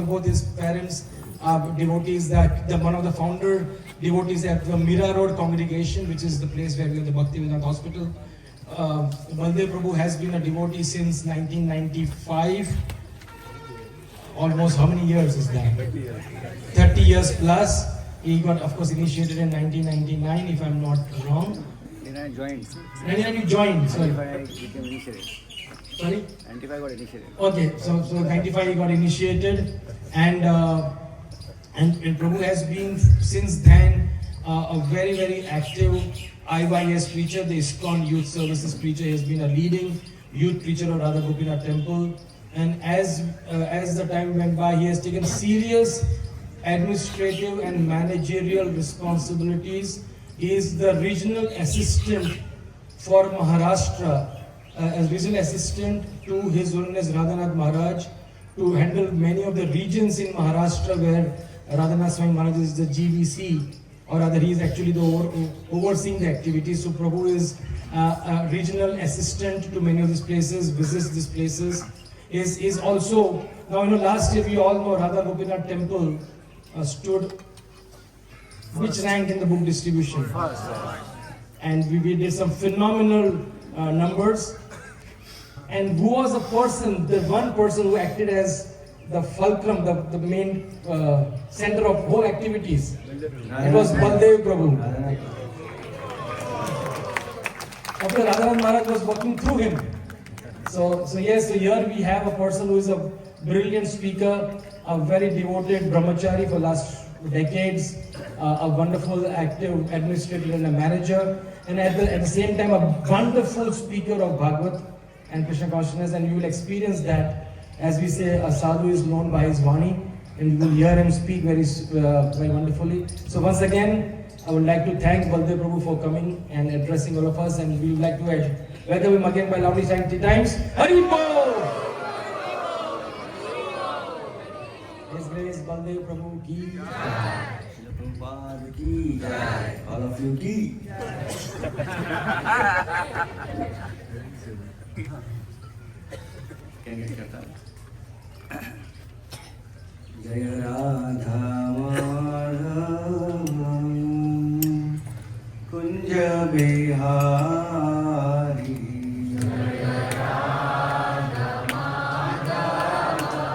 both his parents are devotees. That one of the founder devotees at the Mira Road congregation, which is the place where we have the Bhaktivedanta Hospital. Baladeva Prabhu has been a devotee since 1995. Almost how many years is that? 30 years plus. He got, of course, initiated in 1999, if I'm not wrong. Then I joined. 99 you joined, sorry. 95 I became initiated. Sorry? 95 got initiated. Okay, so 95 he got initiated, and Prabhu has been since then a very active IYS preacher, the ISKCON Youth Services preacher. He has been a leading youth preacher of Radha Gopinath Temple, and as the time went by, he has taken serious administrative and managerial responsibilities. He is the regional assistant for Maharashtra, as regional assistant to His Holiness Radhanath Maharaj, to handle many of the regions in Maharashtra where Radhanath Swami Maharaj is the GVC, or rather he is actually the overseeing the activities. So Prabhu is a regional assistant to many of these places, visits these places. Is also, now last year we all know Radha Gopinath Temple stood which rank in the book distribution? First. And we did some phenomenal numbers. And who was the one person who acted as the fulcrum, the main center of whole activities? It was Baladeva Prabhu. After Radhanath Maharaj was walking through him. So here we have a person who is a brilliant speaker, a very devoted brahmachari for last decades, a wonderful active administrator and a manager, and at the same time a wonderful speaker of Bhagavad and Krishna consciousness. And you will experience that, as we say, a sadhu is known by his Vani, and you will hear him speak very wonderfully. So once again, I would like to thank Baladeva Prabhu for coming and addressing all of us, and we would like to welcome him again by loudly saying 3 times, Hari Bol! His Grace Baladeva Prabhu ki Jai. Prabhupada ki Jai. All of you ki Can you get that? Jaya Radha Madhava Kunja Bihari. Jaya Radha Madhava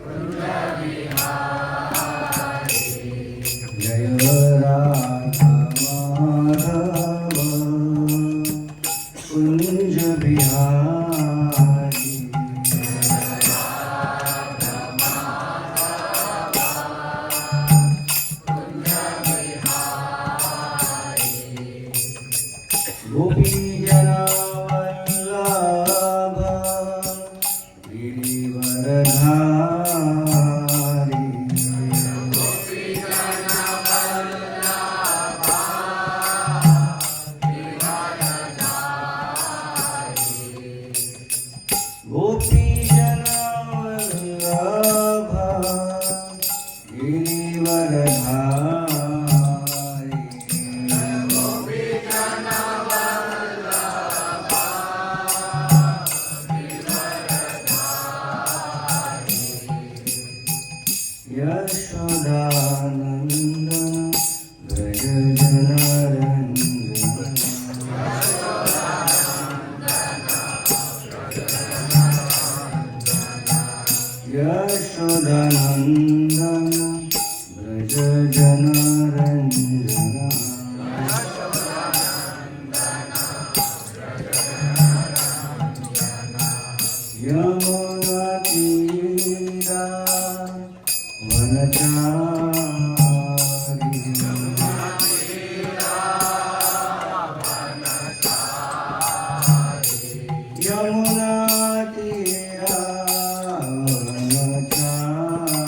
Kunja Bihari. Jaya Radha Madhava Kunja Bihari. Gopi Jana Vallabha Girivaradhari. Gopi Jana Vallabha Girivaradhari. Gopi Jana Vallabha Girivaradhari. Yashodananda Gaja Janarandana Yashodananda Gaja Janarandana Yamuna Tira Vanachari Yamuna Tira Vanachari Yamuna Tira Vanachari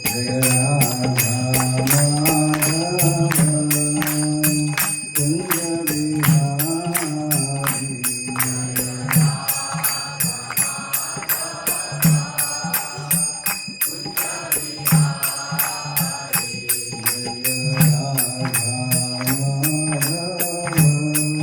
Jaya Radha Madhava Kunja Bihari. Jaya Radha Madhava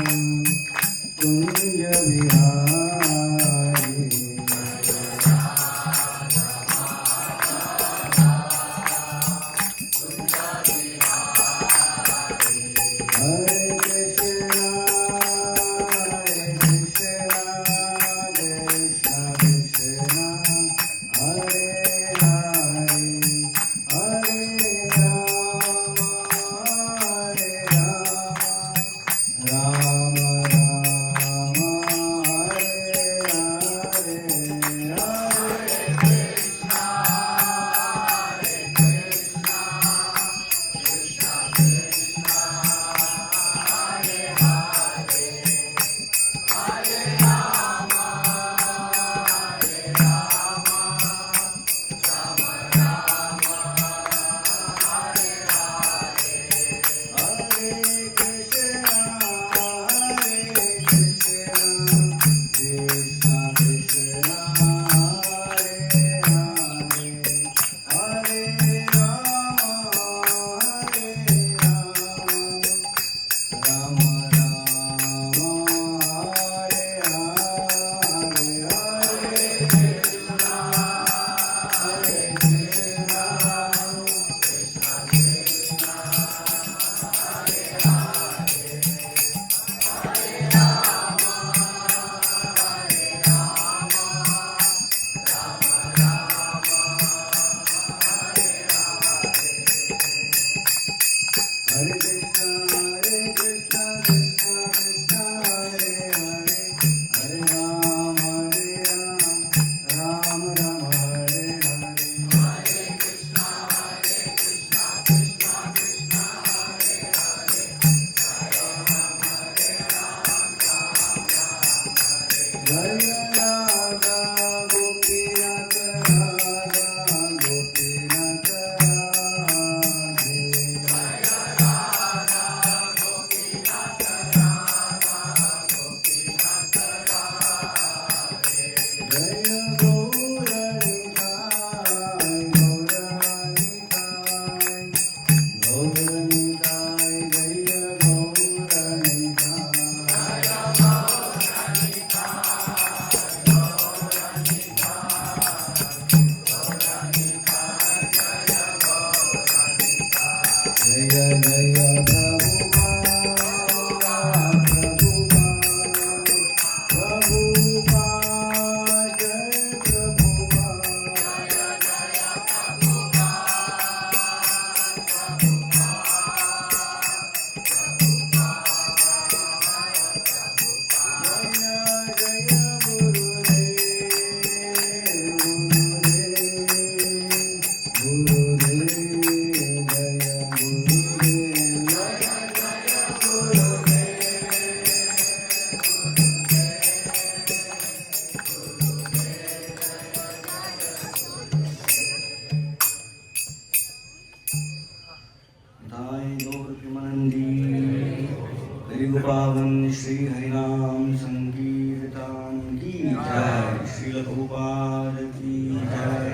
पावन श्री हरिनाम संकीर्तन की जय, श्रील प्रभुपाद की जय,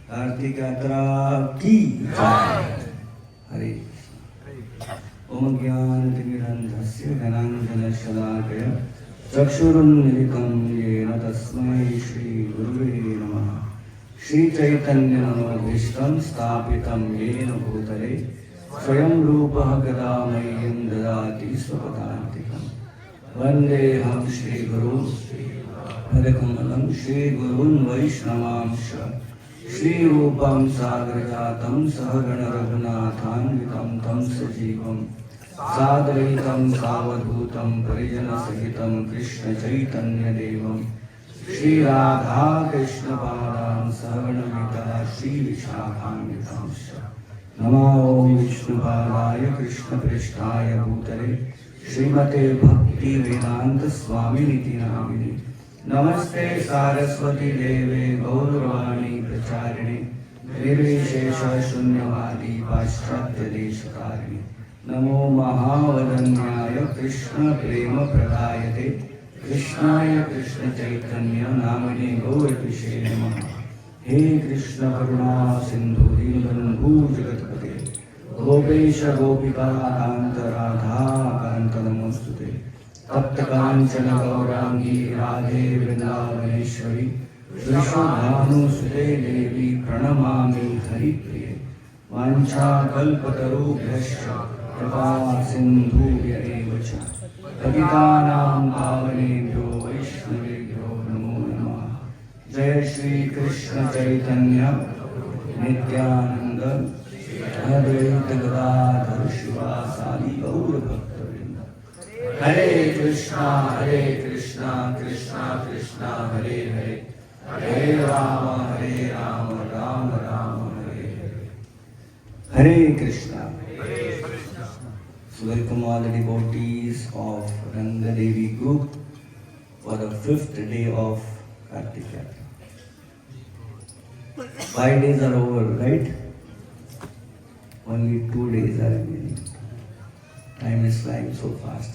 कार्तिक यात्रा की जय। हरे ओम ज्ञानतिमिरन्धस्य ज्ञानाञ्जनशलाकया चक्षुरुन्मिलितं येन तस्मै श्रीगुरुवे नमः। श्रीचैतन्यमनोभीष्टं स्थापितं येन भूतले स्वयं रूपः कदा मह्यं ददाति स्वपदान्तिकं। वन्देऽहं श्रीगुरुं पदकमलं श्रीगुरून् वैष्णवांश श्रीरूपं साग्रजातं सहगण रघुनाथान्वितं तं सजीवं साद्वैतं सावधूतं परिजनसहितं कृष्णचैतन्यदेवं श्रीराधा कृष्णपादां सहगणमिता श्रीविशाखान्वितांश्च। नमो विष्णुपादाय कृष्णप्रेष्ठाय भूतले श्रीमते भक्ति वेदांत स्वामिनिति नामिने। नमस्ते सारस्वती देवे गौरवाणी प्रचारिणे निर्विशेष शून्यवादी पाश्चात्य देशकारिणे। नमो महावदन्याय कृष्ण प्रेम प्रदायते कृष्णाय कृष्ण चैतन्य नामिने गौरविषे नमः। हे कृष्ण करुणा सिंधु दीनबंधु जगतपते गोपेश गोपिका कांत राधा कांत नमोस्तुते। तप्त कांचन गौरांगी राधे वृंदावनेश्वरी विश्वभानुसुते देवी प्रणमामि हरिप्रिये। वाञ्छाकल्पतरुभ्यश्च कृपा सिन्धुभ्य च पतितानां पावनेभ्यो वैष्णवेभ्यो नमो नमः। जय श्री कृष्ण चैतन्य नित्यानंद अद्वैत गदाधर शिवासादि गौर भक्तवृंद। Hare Krishna, Krishna Krishna, Hare Hare, Hare Rama, Rama Rama, Hare Hare. Hare Krishna. So welcome all the devotees of Rangadevi group for the 5th day of Karthik Yatra. 5 days are over, right? Only 2 days are remaining. Time is flying so fast.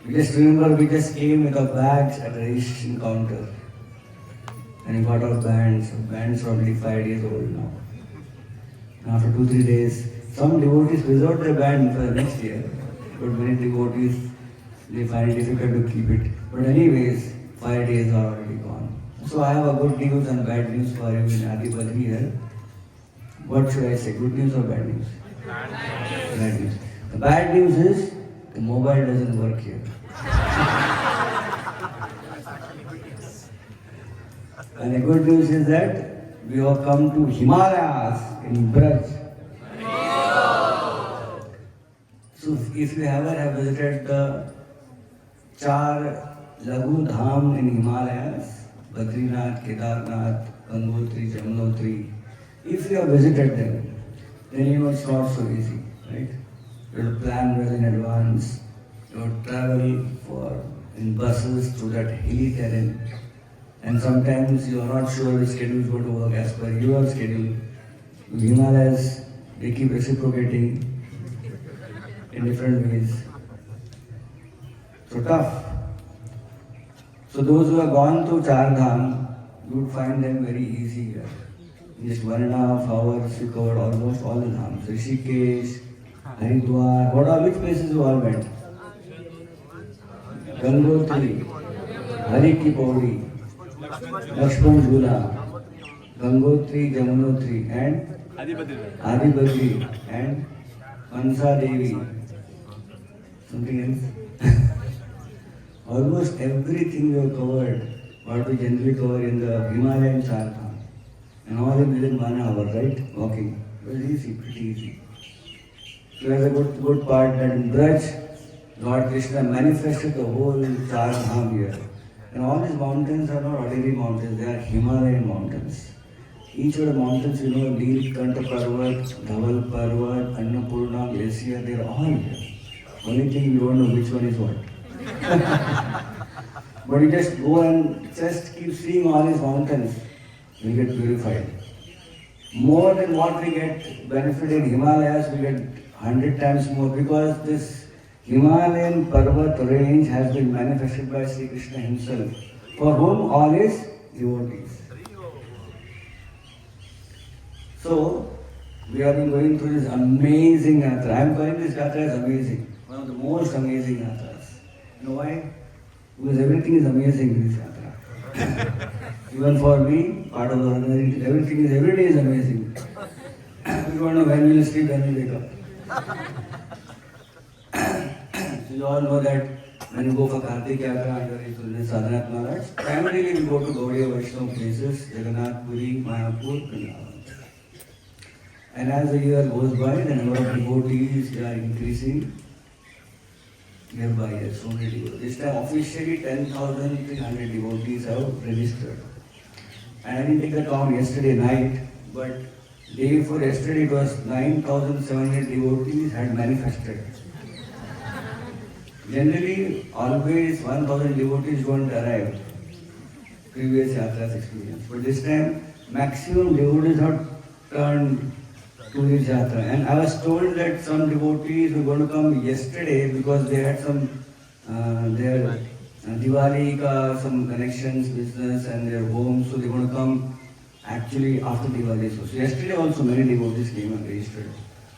We just remember we just came with our bags at the registration counter and we got our bands. Bands are only 5 days old now. And after 2-3 days, some devotees preserve their band for the next year, but many devotees, they find it difficult to keep it. But anyways, 5 days are already gone. So I have a good news and bad news for you in Badri here. What should I say, good news or bad news? Bad news. The bad news is the mobile doesn't work here. And the good news is that we have come to Himalayas in Braj. So if you ever have visited the 4 Lagu Dham in Himalayas, Badrinath, Kedarnath, Gangotri, Jamunotri, if you have visited them, then you know it's not so easy, right? You have to plan well in advance. You have to travel in buses through that hilly terrain. And sometimes you are not sure which schedule is going to work as per your schedule. In Himalayas, they keep reciprocating in different ways. So tough. So those who have gone to Char Dham, you would find them very easy here. In just 1.5 hours, you covered almost all the dhams. Rishikesh, Haridwar, which places you all went? Gangotri, Hariki Pauri, Lakshman Jhula, Gangotri, Jamunotri, and Adi Badri, and Mansa Devi. Something else? Almost everything we have covered, what we generally cover in the Himalayan Char Dham. And all in within 1 hour, right? Walking. It was easy, pretty easy. So there's a good part that in Braj, Lord Krishna manifested the whole Char Dham here. And all these mountains are not ordinary mountains, they are Himalayan mountains. Each of the mountains, you know, Neelkanta Parvat, Dhaval Parvat, Annapurna, Glacier, they are all here. Only thing you don't know which one is what. But you just go and just keep seeing all these mountains, you get purified. More than what we get benefit in Himalayas, we get 100 times more because this Himalayan Parvat range has been manifested by Sri Krishna himself, for whom all his devotees. So, we have been going through this amazing yatra. I am calling this yatra as amazing, one of the most amazing yatras. You know why? Because everything is amazing in this yatra. Even for me, part of the organization, every day is amazing. We don't know when we will sleep, when we wake up. So you all know that when you go for Karthik Yatra under His Holiness Radhanath Maharaj, primarily we go to Gaudiya Vaishnava places, Jagannath, Puri, Mayapur, Vrindavan. And as the year goes by, the number of devotees are increasing nearby. Yes, so many devotees. This time officially 10,300 devotees have registered. And I didn't take the count yesterday night, but day before yesterday it was 9,700 devotees had manifested. Generally, always 1,000 devotees don't arrive. Previous yatras experience. But this time, maximum devotees have turned to this yatra. And I was told that some devotees were going to come yesterday because they had some their Diwali ka some connections, business and their home, so they want to come actually after Diwali. So yesterday also many devotees came and registered.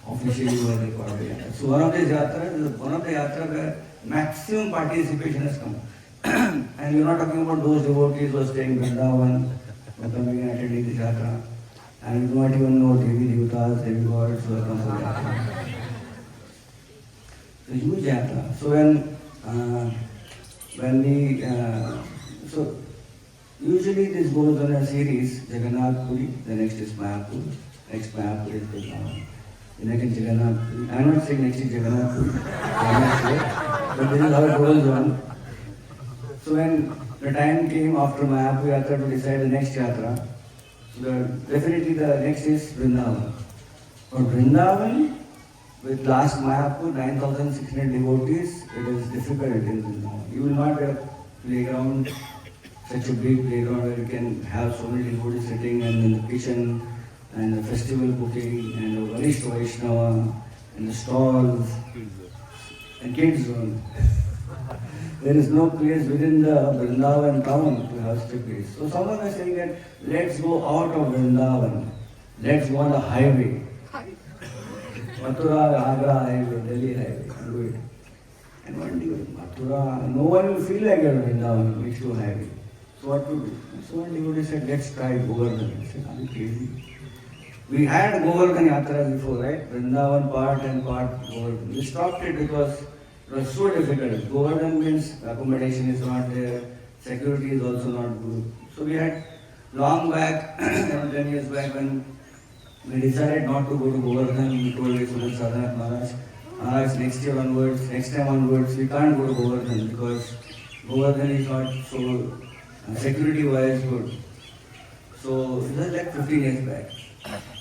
Officially were recorded. So one of the yatra where maximum participation has come. And you're not talking about those devotees who are staying in Vrindavan, who are coming and attending this yatra. And you don't even know Devi Devatas, Devi gods who are coming for yatra. It's a huge yatra. So so usually this goes on a series, Jagannath Puri, the next is Mayapur, next Mayapur is Vrindavan. The next is Jagannath Puri. I'm not saying next is Jagannath Puri. I'm not sure. But this is how it goes on. So when the time came after Mahaprabhu Yatra to decide the next Yatra, definitely the next is Vrindavan. But Vrindavan, with last Mahaprabhu, 9,600 devotees, it is difficult in Vrindavan. You will not get a playground, such a big playground where you can have so many devotees sitting and in the kitchen and the festival cooking and the Vanishtha Vaishnava and the stalls and kids zone. There is no place within the Vrindavan town to have such a place. So someone was saying that let's go out of Vrindavan, let's go on the highway. Mathura, Agra highway, Delhi highway, and do it. And one day, Mathura, no one will feel like a Vrindavan, which to highway. So what to do? So one devotee said, let's try Govardhan. I said, are you crazy? We had Govardhan Yatra before, right? Vrindavan part and part Govardhan. We stopped it because it was so difficult. Govardhan means accommodation is not there, security is also not good. So we had long back, around 10 years back, when we decided not to go to Govardhan. We told Radhanath Maharaj, next year onwards, next time onwards, we can't go to Govardhan because Govardhan is not so security wise good. So it was like 15 years back.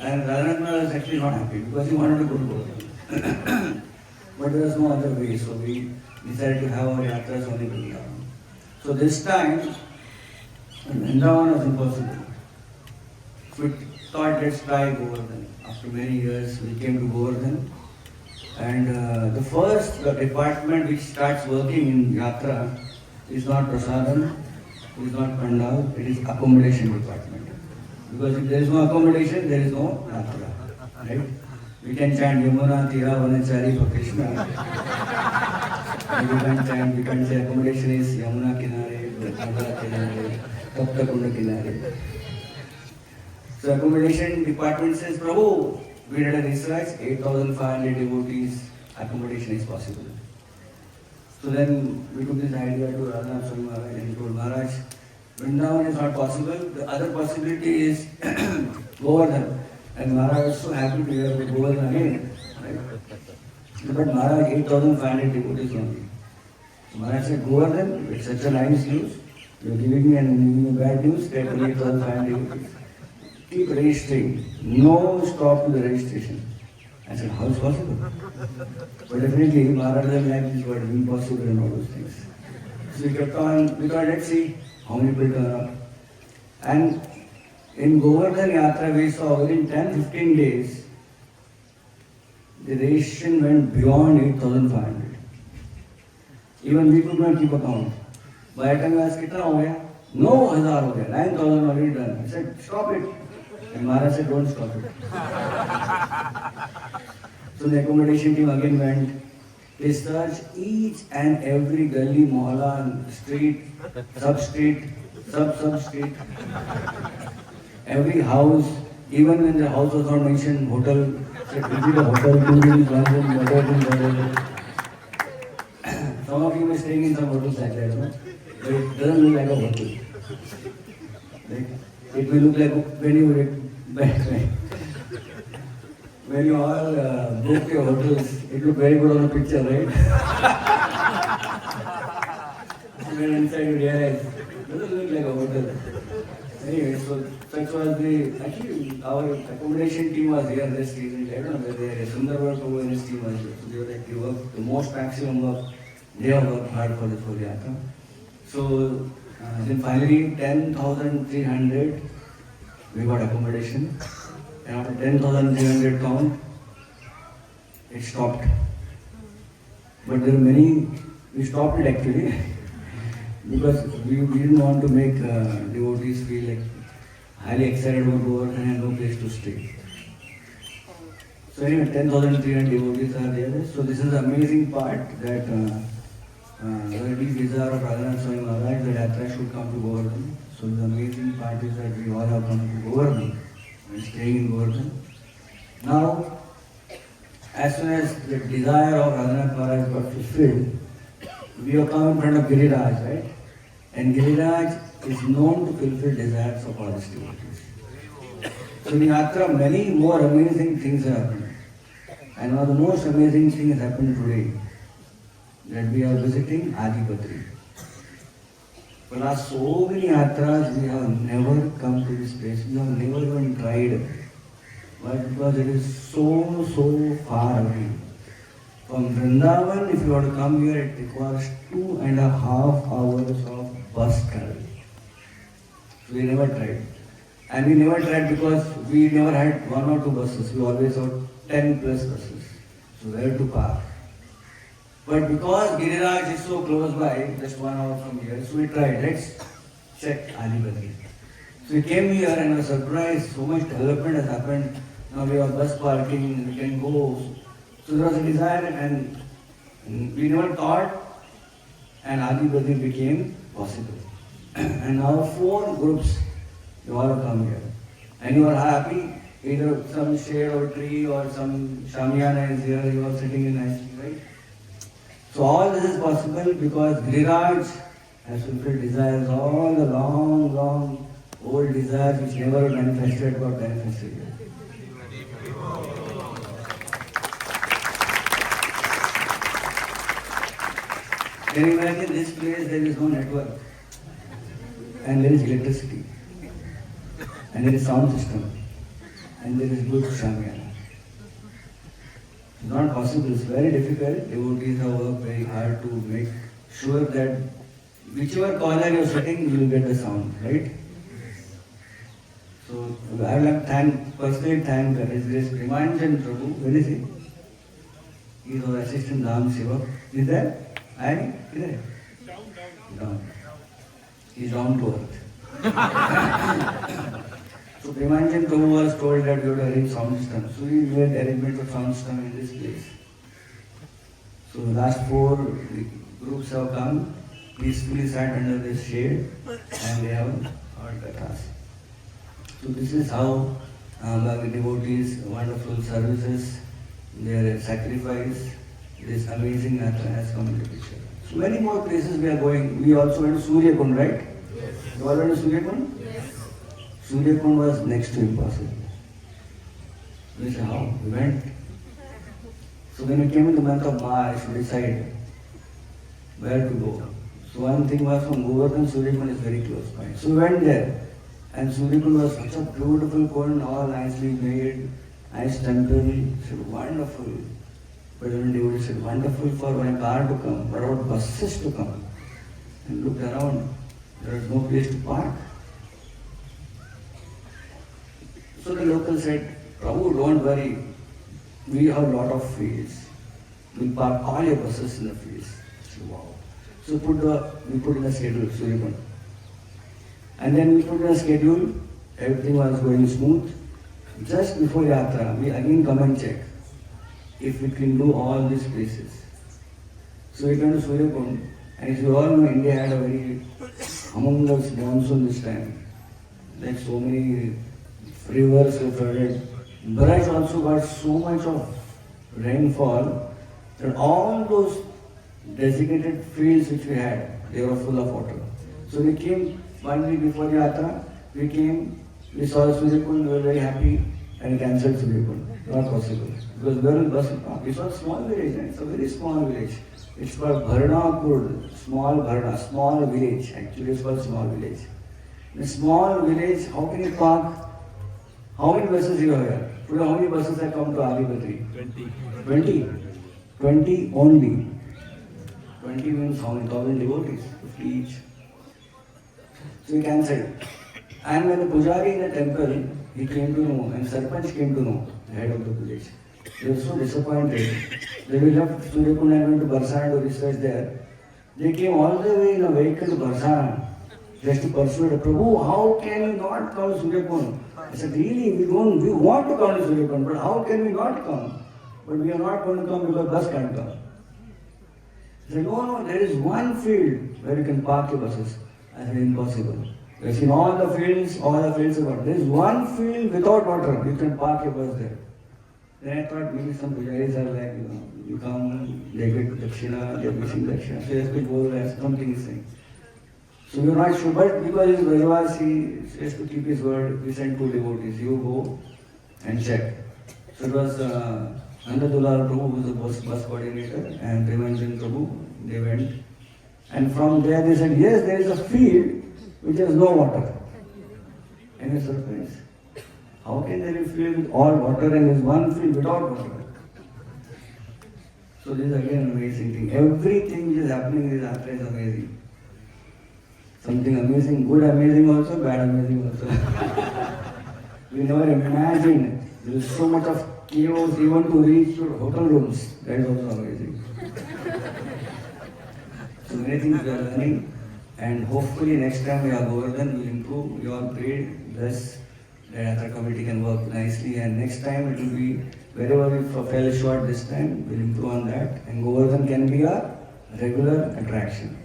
And Radhanath Maharaj was actually not happy because he wanted to go to Govardhan. But there was no other way, so we decided to have our yatras only in Vrindavan. So this time, Vrindavan was impossible. So we thought, let's try Govardhan. After many years, we came to Govardhan. And the first department which starts working in Yatra is not Prasadam, it is not Pandal, it is accommodation department. Because if there is no accommodation, there is no Yatra. Right? We can chant Yamuna, Tira, Vanachari for Krishna. We can say accommodation is Yamuna Kinare, Radha Kinare, Tapta Kunda Kinare. So accommodation department says, Prabhu, we did a research, 8,500 devotees, accommodation is possible. So then we took this idea to Radhanath Swami Maharaj and he told Maharaj, Vrindavan is not possible, the other possibility is Govardhan. And Maharaj was so happy to hear about Govardhan again. Right? But Maharaj, 8,500 devotees only. So Maharaj said, Govardhan, it's such a nice news. You're giving me bad news, take 8,500 devotees. Keep registering. No stop to the registration. I said, how is possible? But definitely, Maharaj doesn't like this word, impossible and all those things. So we kept on, we thought, let's see how many people turn up. And in Govardhan Yatra, we saw within 10-15 days, the registration went beyond 8,500. Even we could not keep account. By the time I asked, kitna ho gaya? No, 1,000 ho gaya, 9,000 already done. I said, stop it. And Maharaj said, don't stop it. So the accommodation team again went. They searched each and every gully, mohalla, street, sub-street, sub-street. Every house, even when the house was not mentioned, hotel, said, is it a hotel, 2 rooms, 1 room, whatever. Some of you may staying in some hotels like that, no? But it doesn't look like a hotel. Like, it will look like when you all book your hotels, it looks very good on the picture, right? When inside you realize, it doesn't look like a hotel. Anyway, so such was actually our accommodation team was here this season. I don't know where they are. Sundar work over this team was here. So they were like, they worked the most maximum work. They have worked hard for this whole Yatra. So then finally 10,300 we got accommodation. And after 10,300 count, it stopped. But there were many, we stopped it actually. Because we didn't want to make devotees feel like highly excited about Govardhan and no place to stay. So anyway, 10,300 devotees are there. So this is the amazing part that these desire of Radhanath Swami Maharaj that Yatra should come to Govardhan. So the amazing part is that we all have come to Govardhan and staying in Govardhan. Now, as soon as the desire of Radhanath Maharaj got fulfilled, we have come in front of Giriraj, right? And Giriraj is known to fulfill desires of all his devotees. So in Yatra, many more amazing things have happened. And one of the most amazing things happened today. that we are visiting Adi Badri. For last so many yatras, we have never come to this place. We have never even tried. Why? Because it is so far away. From Vrindavan, if you want to come here, it requires 2.5 hours of bus travel. So we never tried. And we never tried because we never had 1 or 2 buses. We always had 10 plus buses. So where to park? But because Giriraj is so close by, just 1 hour from here, so we tried. Let's check Adi Badri. So we came here and were surprised. So much development has happened. Now we have bus parking, we can go. So there was a desire and we never thought and Adi Badri became possible. And now 4 groups, you all have come here. And you are happy, either some shade or tree or some shamiana is here, you are sitting in nicely, right? So all this is possible because Giriraj has fulfilled desires, all the long old desires which never manifested got manifested here. Can you imagine this place, there is no network and there is electricity and there is sound system and there is good shamiana. It's not possible, it's very difficult. Devotees have worked very hard to make sure that whichever corner you are sitting, you will get the sound, right? So I would like to personally thank His Grace Primanjan Prabhu. Where is he? He is our assistant Dham Sevak. Is there? I? Is there? Down. He is down to earth. So Primanjan Prabhu was told that we have to arrange sound system. So we made arrangement of sound system in this place. So the last 4 groups have come, peacefully sat under this shade and they have heard kathas. So this is how the devotees, wonderful services, their sacrifice, this amazing yatra has come into picture. So many more places we are going. We also went to Surya Kund, right? Yes. You all went to Surya Kund? Yes. Surya Kund was next to impossible. We said, how? We went. So when we came in the month of March, we decided where to go. So one thing was from Govardhan, Surya Kund is very close by. So we went there. And Surya Kund was such a beautiful kund, all nicely made, nice temple. It said, wonderful. But when devotees said, wonderful for one car to come, but about buses to come. And looked around, there was no place to park. So the local said, Prabhu, don't worry, we have a lot of fields. We'll park all your buses in the fields. I said, wow. So we put in a schedule, Surya Kund. And then we put in a schedule, everything was going smooth. Just before Yatra, we again come and check if we can do all these places. So we went to Surya Kund, and as you all know, India had a very humongous monsoon this time. Like so many rivers were flooded. Maharaj also got so much of rainfall that all those designated fields which we had, they were full of water. So we came 1 week before the Yatra, we came, we saw Surya Kund, we were very happy and cancelled Surya Kund. Not possible. Because where will bus park? We saw a small village, it's a very small village. It's called Bharnapur, small village. Actually it's called small village. In a small village, how can you park? How many buses you have here? Today how many buses have come to Adi Badri? 20. 20 only. 20 means how many? 1,000 devotees? 50 each. So we cancelled. And when the Pujari in the temple, he came to know, and Sarpanch came to know, the head of the village. They were so disappointed. They left Surya Kund and went to Barsana to research there. They came all the way in a vehicle to Barsana just to persuade Prabhu, how can you not come to Surya Kund? I said, really, we want to come to Surya Kund, but how can we not come? But we are not going to come because bus can't come. He said, no, there is one field where you can park your buses. I said, impossible. You have seen all the fields are water. There is one field without water. You can park your bus there. Then I thought maybe some pujaris are like, you come, they get dakshina, they are missing dakshina. So yes, people go there, something is saying. So we are not sure, but because he is Brajavasi, he has to keep his word. We sent 2 devotees. You go and check. So it was Nandadulal Prabhu, who was the bus coordinator, and Primanjan Prabhu, They went. And from there they said, yes, there is a field which has no water. And you're surprised. How can there be a field with all water and there is one field without water? So this is again an amazing thing. Everything which is happening in this Yatra is amazing. Something amazing, good amazing also, bad amazing also. We never imagined. There is so much of chaos even to reach your hotel rooms. That is also amazing. So many things we are learning, and hopefully next time we are Govardhan will improve. We all pray, bless, that Yatra committee can work nicely, and next time it will be wherever we fell short this time, we'll improve on that, and Govardhan can be a regular attraction.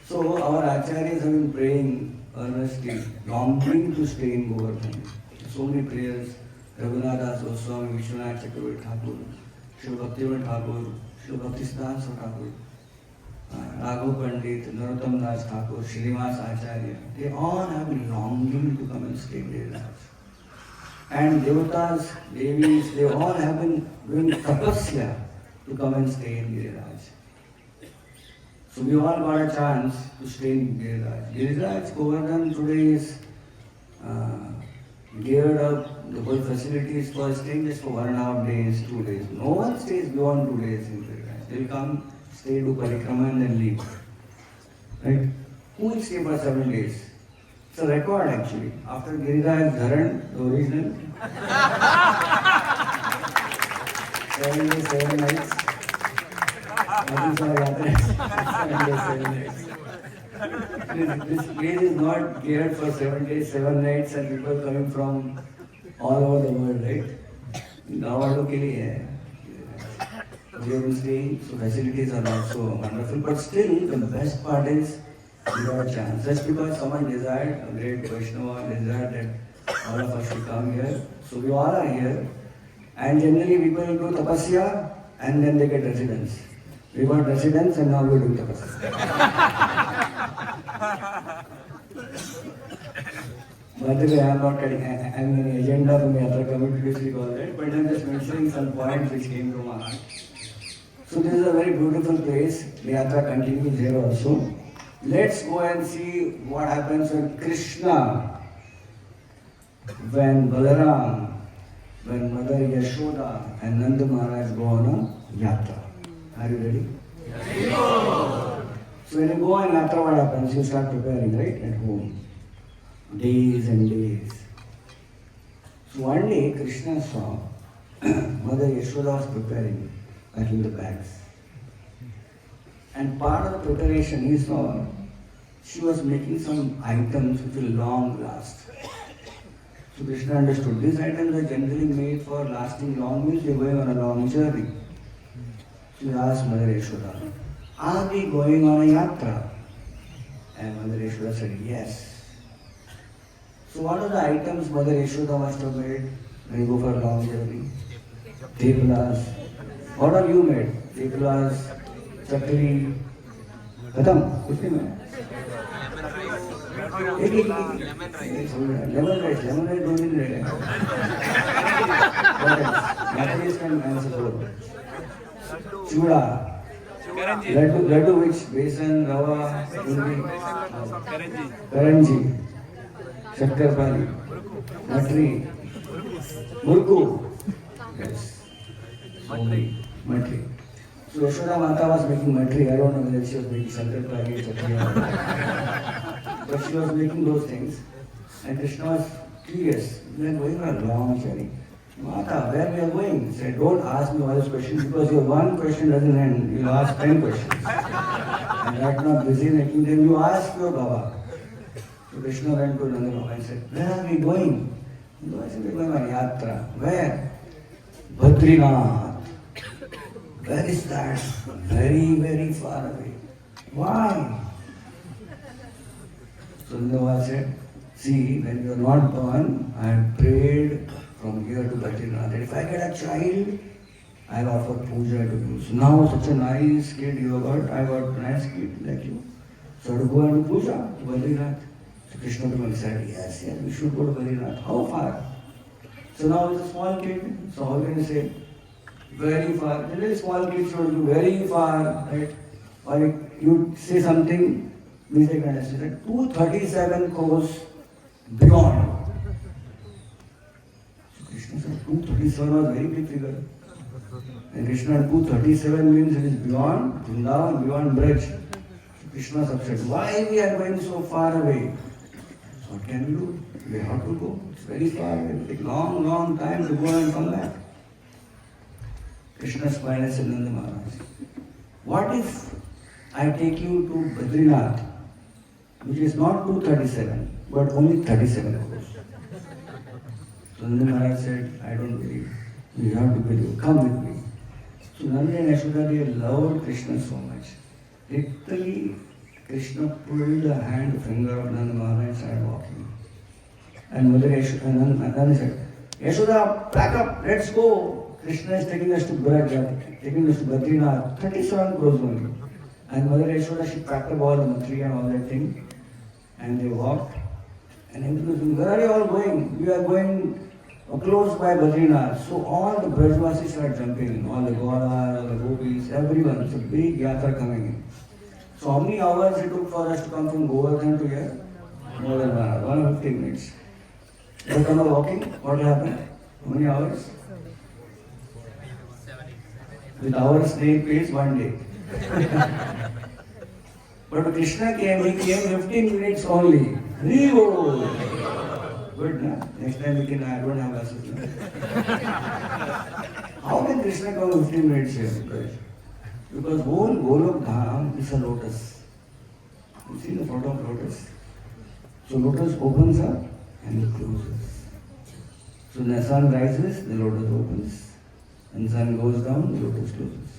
So our acharyas have been praying earnestly, longing to stay in Govardhan. So many prayers, Radhanath, Swami, Vishwanath Chakravarti Thakur, Shiva Bhaktivedanta Thakur, Shiva Bhaktisiddhanta Thakur, Raghav Pandit, Narottam Das Thakur, Srinivas Acharya, they all have been longing to come and stay in Giriraj. And Devatas, Devis, they all have been doing tapasya to come and stay in Giriraj. So we all got a chance to stay in Giriraj. Giriraj, Govardhan today is geared up, the whole facilities for staying just for 1.5 days, 2 days. No one stays beyond 2 days in Giriraj. They'll come, stay, do parikrama and then leave. Right? Who will stay for 7 days? It's a record actually. After Giriraj Dharan, the original, 7 days, 7 nights. Nothing for Yatra. 7 days, 7 nights. This place is not geared for 7 days, 7 nights and people coming from all over the world, right? Gaon ke liye hai. We have been staying, so facilities are not so wonderful, but still the best part is we got a chance. Just because someone desired, a great Vaishnava desired that all of us should come here, so we all are here. And generally people do tapasya and then they get residence. We got residence and now we are doing tapasya. By the way, I am not telling, I am an agenda from the Yatra committee to call that, but I am just mentioning some points which came to my heart. So this is a very beautiful place. The Yatra continues here also. Let's go and see what happens when Krishna, when Balaram, when Mother Yashoda and Nanda Maharaj go on a Yatra. Are you ready? Yes. So when you go on Yatra, what happens? You start preparing, right? At home. Days and days. So one day Krishna saw Mother Yashoda was preparing, packing the bags. And part of the preparation he saw, she was making some items which will long last. So Krishna understood, these items are generally made for lasting long, means they are going on a long journey. So he asked Mother Yashoda, are we going on a yatra? And Mother Yashoda said, yes. So what are the items Mother Yashoda must have made when you go for a long journey? Tepulas. What have you made? Tepulas, chakli, khatam, kuch nahi mein. Lemon rice don't need red. What else? Matris can answer for. Chuda. Laddu which? Besan, rava, bundi. Karanji. Shakkar Pali, Matri, Murku, yes, Matri. So Yashoda Mata was making Matri. I don't know whether she was making Shakkar Pali, but she was making those things. And Krishna was curious. We are going on a long journey. Mata, where we are going? He said, don't ask me all these questions because your one question doesn't end. You'll ask 10 questions. And I'm not busy making them. You ask your Baba. So Krishna went to Nanda Baba and said, where are we going? I said, we're going on Yatra. Where? Badrinath. Where is that? Very, very far away. Why? So Nanda Baba said, see, when you are not born, I have prayed from here to Badrinath. And if I get a child, I'll offer puja to you. So now such a nice kid you have got, I got a nice kid like you. So to go and do puja to Badrinath. So Krishna Bhagavan said, yes, we should go to Badrinath. How far? So now it's a small kid, so how can you say? Very far. The very small kid should be very far, right? Or you say something, we say, 237 crores beyond. So Krishna said, 237 was a very big figure. And Krishna, 237 means it is beyond Vrindavan, beyond Braj. So Krishna said, why we are going so far away? So what can we do? We have to go. It's very far. It will take long, long time to go and come back. Krishna smiled and said, Nanda Maharaj, what if I take you to Badrinath, which is not 237, but only 37 crores? So Nanda Maharaj said, I don't believe. You have to believe. Come with me. So Nanda and Yashoda, they loved Krishna so much. Literally, Krishna pulled the hand finger of Nanda Maharaj and started walking. And Mother Yashoda, Nanda said, Yashoda, pack up, let's go. Krishna is taking us to Braj, taking us to Badrinath, 37 crores only. And Mother Yashoda, she packed up all the matri and all that thing. And they walked. And everybody was saying, where are you all going? We are going close by Badrinath. So all the Brajvasis started jumping in. All the Gauras, all the Gopis, everyone. It's a big yatra coming in. So how many hours it took for us to come from Govardhan to here? More than 1 hour, 150 minutes. If we are walking, what will happen? How many hours? With our snake pace, 1 day. But Krishna came, he came 15 minutes only. Rivo! Good, na? Next time we can, I don't have buses. How can Krishna come 15 minutes here? Because whole Golok Dham is a lotus. You see the photo of lotus? So lotus opens up and it closes. So the sun rises, the lotus opens. And sun goes down, the lotus closes.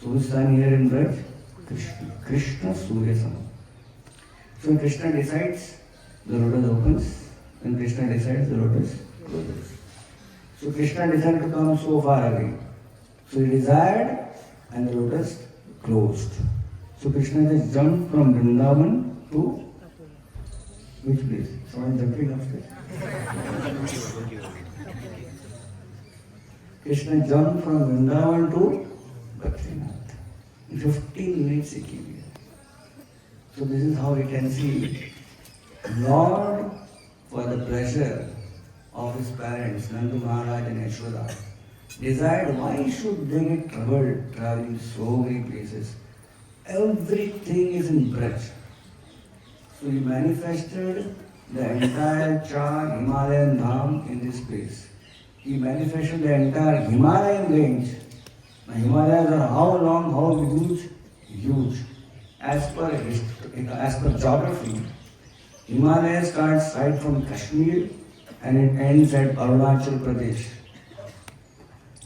So which sun here in Braj? Krishna. Krishna Surya Sama. So when Krishna decides, the lotus opens. When Krishna decides, the lotus closes. So Krishna decided to come so far away. So he desired and the lotus closed. So Krishna just jumped from Vrindavan to which place? Someone jumping upstairs. Krishna jumped from Vrindavan to Badrinath. In 15 minutes he came here. So this is how we can see Lord, for the pleasure of his parents, Nanda Maharaj and Yashoda, desired why should they get troubled traveling so many places. Everything is in Braj. So he manifested the entire 4 Himalayan Dham in this place. He manifested the entire Himalayan range. Now Himalayas are how long, how huge? Huge. As per geography, Himalaya starts right from Kashmir and it ends at Arunachal Pradesh.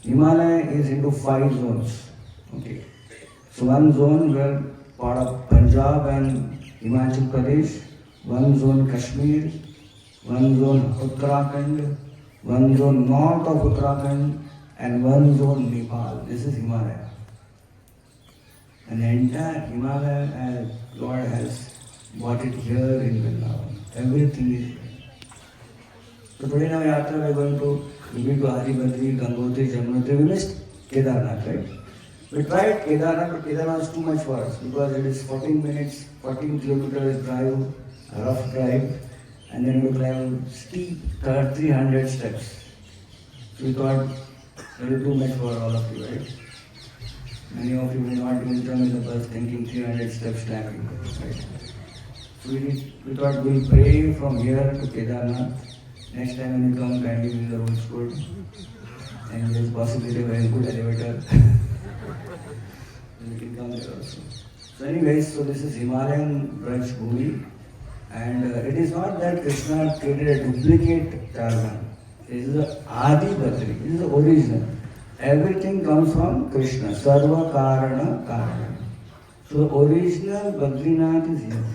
Himalaya is into 5 zones. Okay. So one zone were part of Punjab and Himachal Pradesh, one zone Kashmir, one zone Uttarakhand, one zone north of Uttarakhand, and one zone Nepal. This is Himalaya. And the entire Himalaya, Lord has brought it here in Vrindavan. Everything is here. So today in our Yatra we are going to Adi, Badri, Gangotri, Jamnotri. We missed Kedarnath, right? We tried Kedarnath, but Kedarnath was too much for us because it is 14 minutes, 14 kilometers drive, a rough drive, and then we climb steep 300 steps. So we thought it was too much for all of you, right? Many of you will not even come in the bus thinking 300 steps climbing, right? So we thought we'll pray from here to Kedarnath. Next time when you come, kindly bring the roads good. And there's possibility of a good elevator. You can come there also. So anyways, so this is Himalayan Braj Bhumi. And it is not that Krishna created a duplicate Chardhan. This is the Adi Badri. This is the original. Everything comes from Krishna. Sarva Karana Karana. So the original Badrinath is here.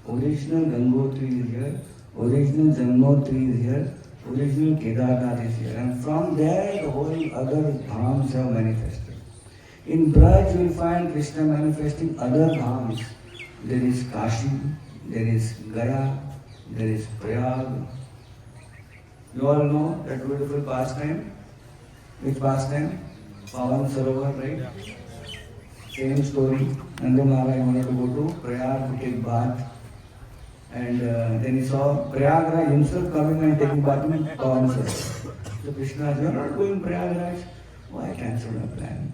Original Gangotri is here. Original Jamnotri is here. Original Kedarnath is here. And from there the whole other dhams have manifested. In Braj you will find Krishna manifesting other dhams. There is Kashi, there is Gaya, there is Prayag. You all know that beautiful pastime? Which pastime? Pavan Sarovar, right? Same story. Nanda Maharaj wanted to go to Prayag to take bath. And then he saw Prayagraj himself coming and taking bath in Pavan Sarovar. So Krishna said, "You are not going Prayagraj." Why cancel my plan?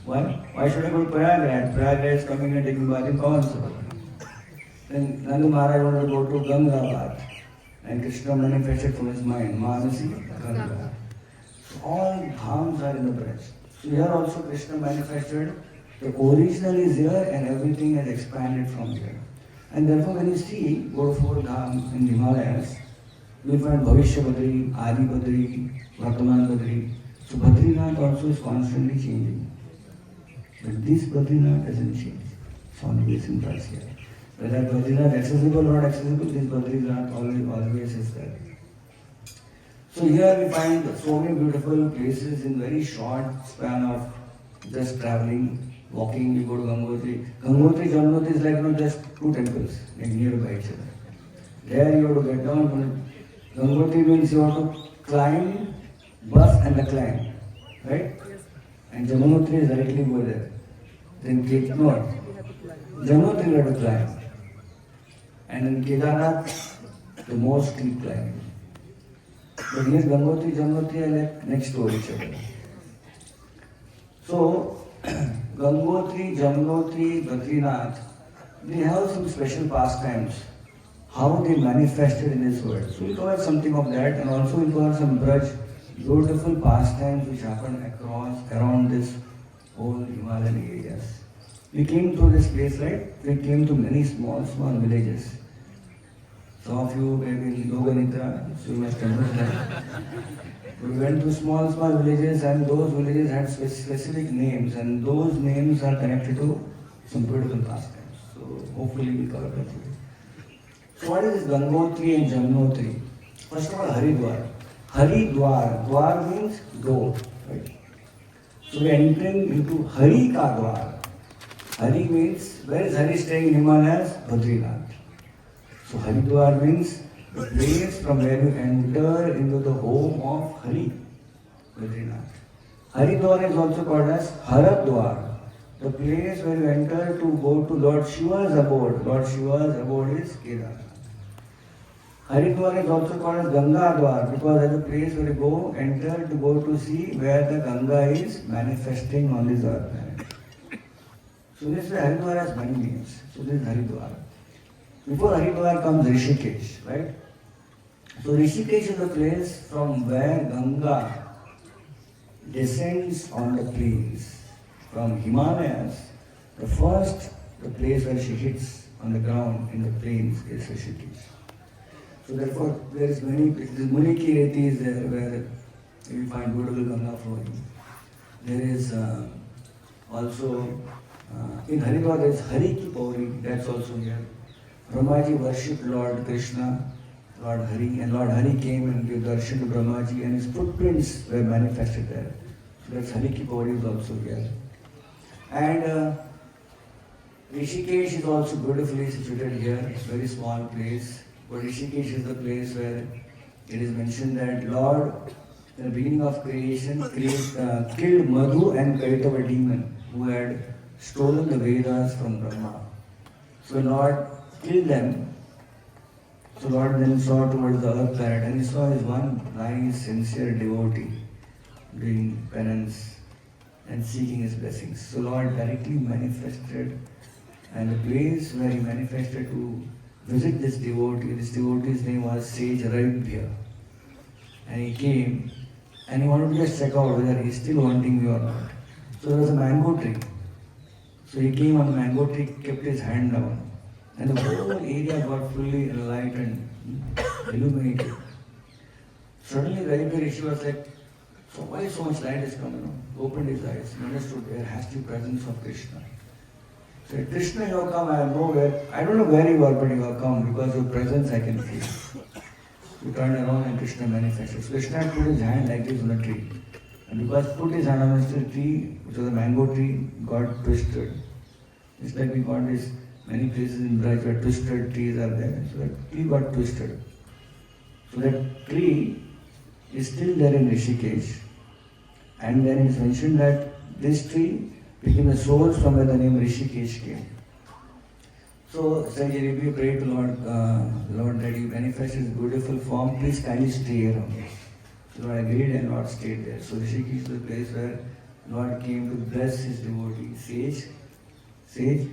Why should I go to Prayagraj? Prayagraj is coming and taking bath in Pavan Sarovar. Then Nanda Maharaj wanted to go to Ganga bath. And Krishna manifested from his mind, Manasi, Ganga. So all dhams are in the breast. So here also Krishna manifested. The original is here and everything has expanded from here. And therefore when you see, go to 4 dhams in the Himalayas, you will find Bhavishya Badri, Adi Badri, Vartaman Badri. So Badrinath also is constantly changing. But this Badrinath doesn't change. Swami is in place here. Whether Badrinath accessible or not accessible, this Badrinath always is there. So here we find so many beautiful places in very short span of just traveling, walking. You go to Gangotri. Gangotri, Jamnotri is like just 2 temples like nearby each other. There you have to get down. Gangotri means you have to climb, bus and the climb, right? And Jamnotri is directly over there. Then Jamnotri you have to climb. And in Kedarnath, the most steep climbing. But here Gangotri, Jamnotri are like next to each other. So, Gangotri, Jamnotri, Badrinath, they have some special pastimes. How they manifested in this world. So we'll cover something of that and also we'll cover some Braj, beautiful pastimes which happen around this whole Himalayan areas. We came to this place, right? We came to many small villages. Some of you maybe in Yoga Nidra, so you must understand. We went to small villages and those villages had specific names and those names are connected to some beautiful pastimes. So hopefully we'll cover that today. So what is this Gangotri and Jamnotri? First of all, Haridwar. Haridwar. Dwar means door, right? So we are entering into Hari ka Dwar. Hari means, where is Hari staying in Himalayas? Badrinath. So Haridwar means the place from where you enter into the home of Hari, Badrinath. Haridwar is also called as Haradwar, the place where you enter to go to Lord Shiva's abode. Lord Shiva's abode is Kedarnath. Haridwar is also called as Gangadwar because that's the place where you enter to go to see where the Ganga is manifesting on this earth planet. So this Haridwar has many names. So this is Haridwar. Before Haridwar comes Rishikesh, right? So Rishikesh is the place from where Ganga descends on the plains. From Himalayas, the place where she hits on the ground in the plains is Rishikesh. So therefore, there is Muniki Reti is there where you find beautiful Ganga flowing. There is also in Haridwar there is Hari Ki Pauri, that's also here. Brahmaji worshipped Lord Krishna, Lord Hari, and Lord Hari came and gave darshan to Brahmaji and his footprints were manifested there. So that's Hari Ki Pauri is also here. And Rishikesh is also beautifully situated here, it's a very small place. But Rishikesh is the place where it is mentioned that Lord, in the beginning of creation, killed Madhu and Kaitava demon who had stolen the Vedas from Brahma. So Lord killed them. So Lord then saw towards the earth planet and he saw his one nice, sincere devotee doing penance and seeking his blessings. So Lord directly manifested, and the place where he manifested to visit this devotee's name was Sage Raibhya. And he came and he wanted to just check out whether he's still wanting me or not. So there was a mango tree. So he came on the mango tree, kept his hand down, and the whole area got fully enlightened, illuminated. Suddenly Raibhya Rishi was like, so why so much light is coming on? He opened his eyes and understood there has the presence of Krishna. Said, Krishna, you have come, I don't know where you are, but you have come because your presence I can feel. He turned around and Krishna manifested. So Krishna had put his hand like this on a tree. And because he put his hand on the tree, which was a mango tree, got twisted. It's like we got this Many places in Braj where twisted trees are there. So that tree got twisted. So that tree is still there in Rishikesh. And then it's mentioned that this tree became a source from where the name Rishikesh came. So, Sanjay, if you pray to Lord that you manifest His beautiful form, please kindly stay here only. So Lord agreed and Lord stayed there. So Rishikesh is the place where Lord came to bless His devotees. Sage,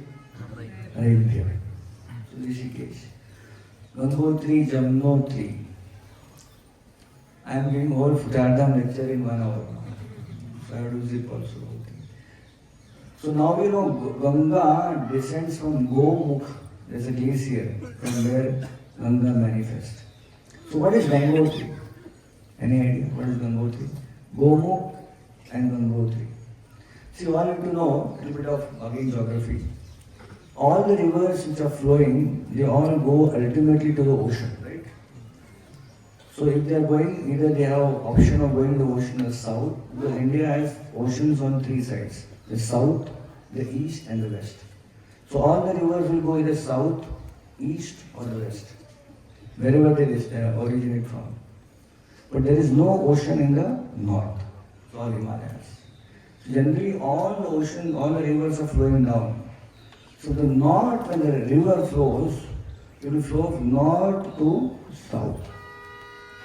Arabia. So Rishikesh. Gangotri, Jamnotri. I am giving whole Chardham lecture in 1 hour. So I have to zip also. So now we know Ganga descends from Gomukh. There's a glacier from where Ganga manifests. So what is Gangotri? Any idea what is Gangotri? Gomukh and Gangotri. See, all you have to know a little bit of again geography. All the rivers which are flowing, they all go ultimately to the ocean, right? So if they are going, either they have option of going to the ocean in the south, because India has oceans on 3 sides. The south, the east and the west. So all the rivers will go either south, east or the west, wherever they originate from. But there is no ocean in the north, it's all Himalayas. So generally all the ocean, all the rivers are flowing down. So the north, when the river flows, it will flow from north to south.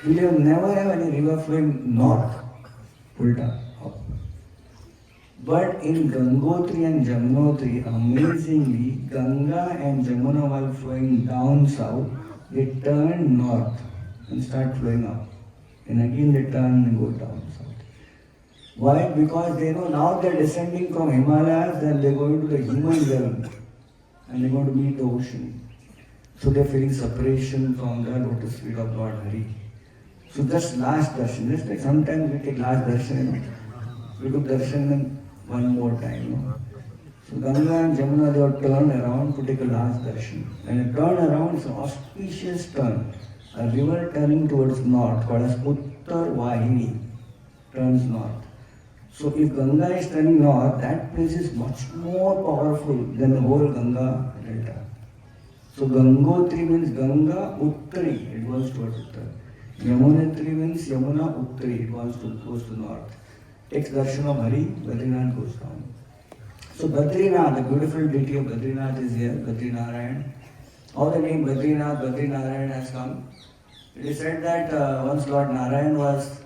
We will never have any river flowing north, ulta, up. But in Gangotri and Jamnotri, amazingly, Ganga and Jamuna while flowing down south, they turn north and start flowing up. And again they turn and go down south. Why? Because they know now they're descending from Himalayas and they're going to the human realm. And they're going to meet the ocean. So they're feeling separation from the lotus feet of Lord Hari. So just last darshan, just like sometimes we take last darshan, we took darshan one more time. So Ganga and Jamuna, they will turn around to take a last darshan. And a turn around is an auspicious turn. A river turning towards north called as Uttar Vahini turns north. So if Ganga is turning north, that place is much more powerful than the whole Ganga delta. So Gangotri means Ganga Uttari, it goes towards Uttar. Yamunotri means Yamuna Uttari, it goes to north. Takes darshan of Hari, Badrinath goes down. So Badrinath, the beautiful deity of Badrinath is here, Badrinarayan. How the name Badrinath, Badrinarayan has come? It is said that once Lord Narayan was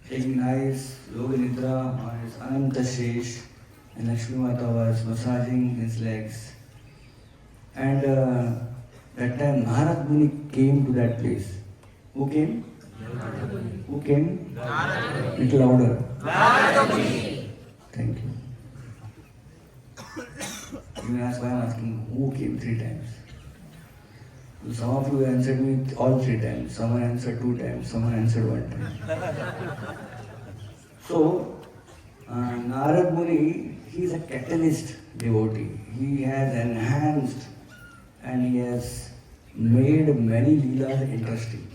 taking nice yoga nidra on his Ananta Shesh, and Lakshmi Mata was massaging his legs. And that time Narad Muni came to that place. Who came? Who came? Little louder. Thank you. You may ask why I'm asking who came 3 times. So some of you answered me all 3 times. Someone answered 2 times. Someone answered 1 time. So Narad Muni, he is a catalyst devotee. He has enhanced and he has made many leelas interesting.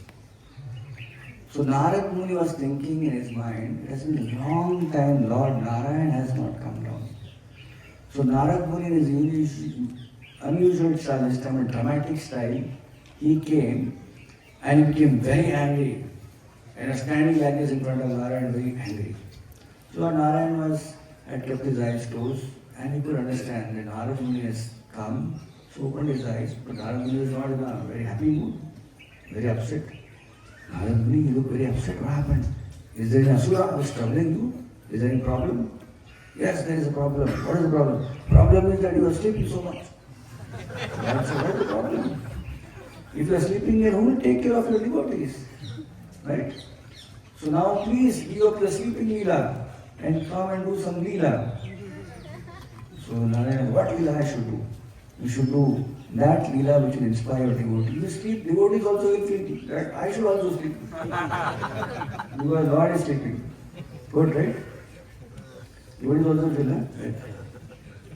So Narad Muni was thinking in his mind, it has been a long time Lord Narayan has not come down. So Narad Muni in his unusual style, this time a dramatic style, he came and he became very angry. And was standing like this in front of Narayan, very angry. So Lord Narayan had kept his eyes closed and he could understand that Narad Muni has come, so opened his eyes, but Narad Muni was not in a very happy mood, very upset. Narad Muni, you look very upset. What happened? Is there an asura who is troubling you? Is there any problem? Yes, there is a problem. What is the problem? Problem is that you are sleeping so much. That's what is the problem. If you are sleeping here, who will take care of your devotees? Right? So now please give up your sleeping leela and come and do some leela. So Narayan, what leela I should do? You should do that leela which will inspire devotee. You sleep, devotees also will feel that I should also sleep. Because Lord is sleeping. Good, right? Devotees also feel that. Right?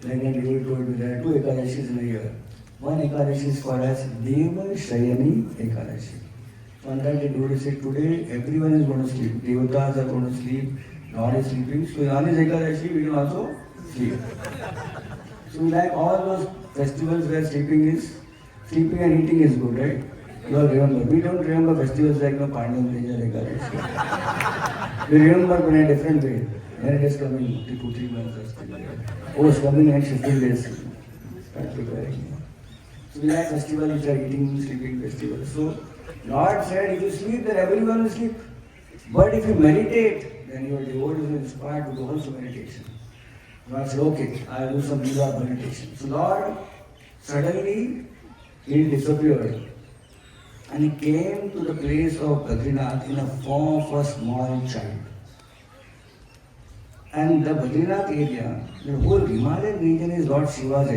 Like a devotee told me there are 2 Ekadashis in a year. One Ekadashi is called as Deva Shayani Ekadashi. On that day, devotee said, today everyone is going to sleep. Devatas are going to sleep, Lord is sleeping. So on his Ekadashi, we will also sleep. So we like all those festivals where sleeping and eating is good, right? You all remember. We don't remember festivals like no Pandam Teja Ekadashi. We remember but in a different way. When it is coming, 2-3 months or still there. Oh, it's coming and 15 days. Start preparing. So we like festivals which are eating, sleeping festivals. So Lord said, if you sleep, then everyone will sleep. But if you meditate, then your devotees will inspire to do also meditation. Lord said, okay, I will do some yoga meditation. So Lord, suddenly, he disappeared. And he came to the place of Badrinath in a form of a small child. And the Badrinath area, the whole Himalayan region is Lord Shiva's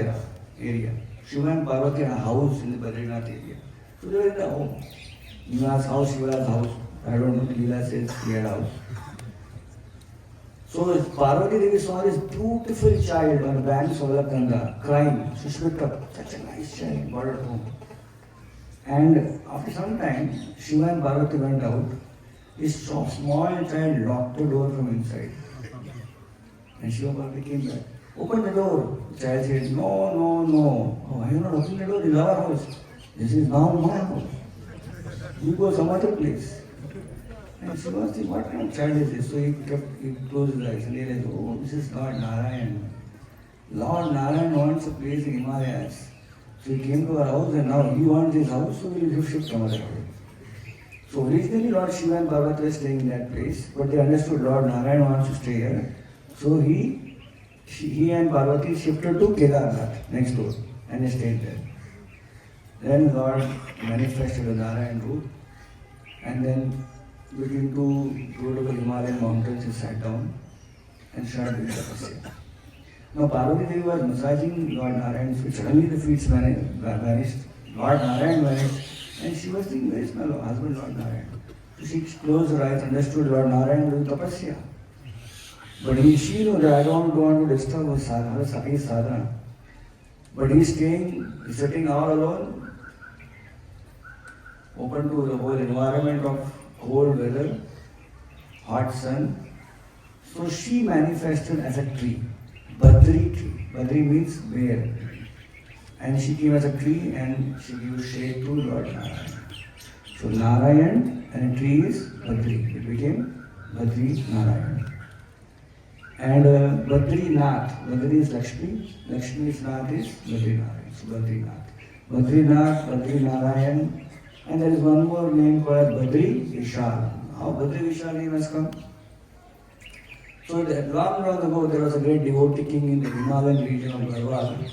area. Shiva and Parvati had a house in the Badrinath area. So they were in the home. Shiva's house, Shiva's house. I don't know, Leela says he had a house. So Parvati Devi saw this beautiful child on the banks of the Ganga crying. So she picked up such a nice child, brought it home. And after some time, Shiva and Parvati went out. This small child locked the door from inside. And Shiva and Parvati came back. Open the door. The child said, no. Oh, why are you not opening the door? This is our house. This is now my house. You go some other place. And Shiva said, what kind of child is this? So he closed his eyes and realized, oh, this is Lord Narayan. Lord Narayan wants a place in Himalayas. So he came to our house and now he wants his house, so we will shift from other house. So originally Lord Shiva and Parvati were staying in that place, but they understood Lord Narayan wants to stay here. So he and Parvati shifted to Kedarnath next door and they stayed there. Then Lord manifested the Narayan root and then between two beautiful Himalayan mountains he sat down and started doing tapasya. Now Parvati Devi was massaging Lord Narayan's feet. Suddenly the feet vanished. Lord Narayan vanished. And she was thinking, where is my husband Lord Narayan? So she closed her eyes, understood Lord Narayan doing tapasya. But she knew that I don't want to disturb her sadhana. But he's sitting all alone, open to the whole environment of cold weather, hot sun. So she manifested as a tree. Badri tree. Badri means bear. And she came as a tree and she gave shade to Lord Narayan. So Narayan and a tree is Badri. It became Badri Narayan. And Badrinath. Badri is Lakshmi. Lakshmi's Nath is Badri Narayan. So Badrinath. Badrinath, Badri Narayan. And there is one more name called Badri Vishal. How Badri Vishal name has come? So long ago there was a great devotee king in the Himalayan region of Garhwal.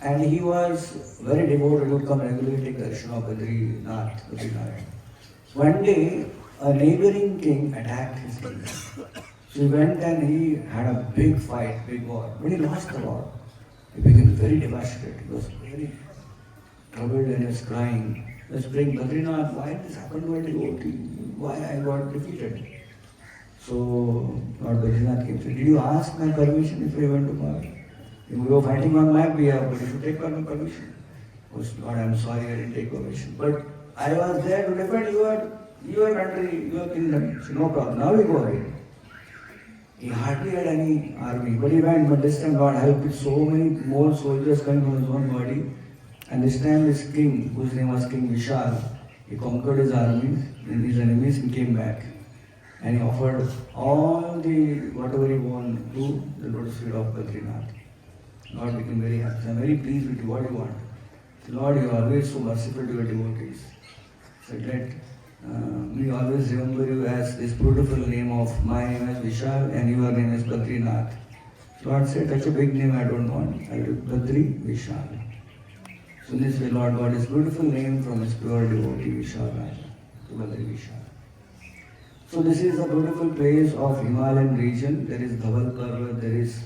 And he was very devoted, he would come regularly take darshan of Badrinath, Badrinath. One day, a neighboring king attacked his kingdom. So he went and he had a big fight, big war. When he lost the war, he became very devastated. He was very troubled and he was crying. He was praying, Badrinath, why this happened to a devotee? Why I got defeated? So Lord Badrinath came and said, did you ask my permission if I went to Maharaj? You were fighting on my behalf, but if you take my permission. Oh Lord, I'm sorry I didn't take permission. But I was there to defend your country, your kingdom. So no problem. Now we go ahead. He hardly had any army, but he went. But this time God helped with so many more soldiers coming from his own body. And this time this king, whose name was King Vishal, he conquered his armies and his enemies and came back. And he offered all the whatever he wanted to the lotus feet of Badrinath. Lord became very happy. I'm very pleased with you. What do you want? Lord, you are always so merciful to your devotees. So let me always remember you as this beautiful name of my name is Vishal and your name is Badrinath. Lord said, such a big name I don't want. I will Badri Vishal. So in this way, Lord got his beautiful name from his pure devotee Vishal Raja to Badri Vishal. So this is a beautiful place of Himalayan region. There is Dhaval Parvat, there is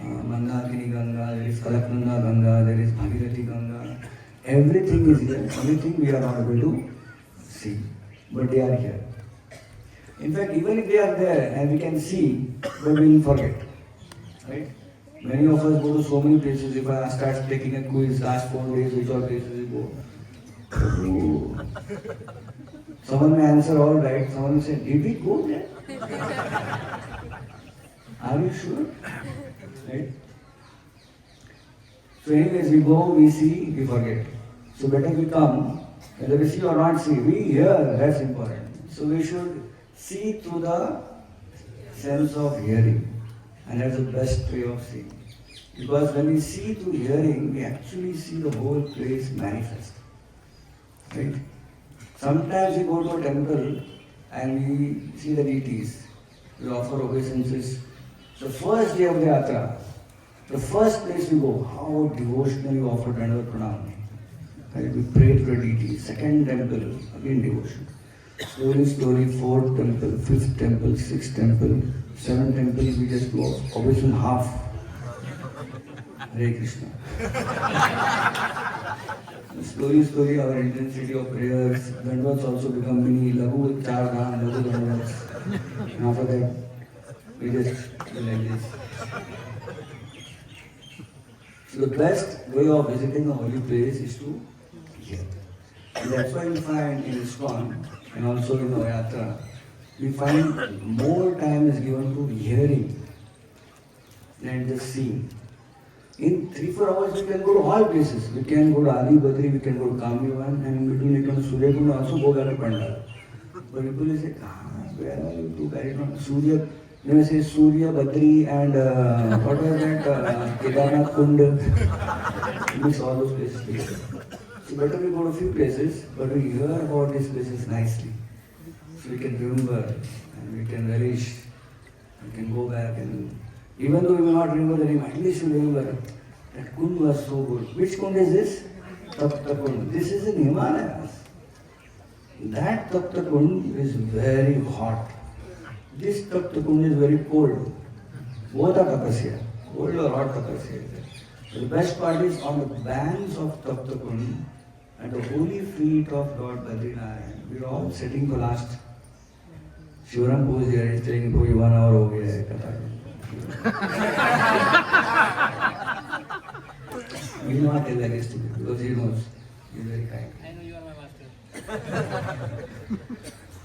Mandakini Ganga, there is Kalaknanda Ganga, there is Bhagirathi Ganga. Everything is here. Everything we are not able to see. But they are here. In fact, even if they are there and we can see, but we will forget. Right? Many of us go to so many places. If I start taking a quiz last 4 days, which all places we go. Someone may answer all right. Someone will say, did we go there? Are you sure? Right? So anyways, we go, we see, we forget. So better we come, whether we see or not see, we hear, that's important. So we should see through the sense of hearing. And that's the best way of seeing. Because when we see through hearing, we actually see the whole place manifest. Right? Sometimes we go to a temple and we see the deities. We offer obeisances. The first day of the Yatra, the first place we go, how devotionally we offer Dandavat Pranam. Right? We pray to the deities. Second temple, again devotion. Slowly, fourth temple, fifth temple, sixth temple, seventh temple, we just do obeisance half. Hare Krishna. Slowly, our intensity of prayers, Dandavats also become mini, Lagu, Char Dham, Lagu Dandavats. And after that, we just do like this. So the best way of visiting a holy place is to hear. And that's why we find in ISKCON and also in our Yatra, we find more time is given to hearing than just seeing. In 3-4 hours, we can go to all places. We can go to Adi Badri, we can go to Kamyavan, and in between we can Surya Kund also go back to Pandal. But people will say, where are you to carry on? Surya, you may say Surya, Badri, and what was that? Kedarnath Kund. Mix all those places together. So better we go to a few places, but we hear about these places nicely. So we can remember, and we can relish, we can go back and even though we may not remember the name, at least you remember that Kund was so good. Which Kund is this? Tapta Kund. This is in Himalayas. That Tapta Kund is very hot. This Tapta Kund is very cold. Both are tapasya. Cold or hot tapasya. So the best part is on the banks of Tapta Kund, at the holy feet of Lord Badrinath. We are all sitting for last. Shivaram Pooja here is telling me 1 hour ho gaya hai katha. He will not tell like this to me because he knows. He is very kind. I know you are my master.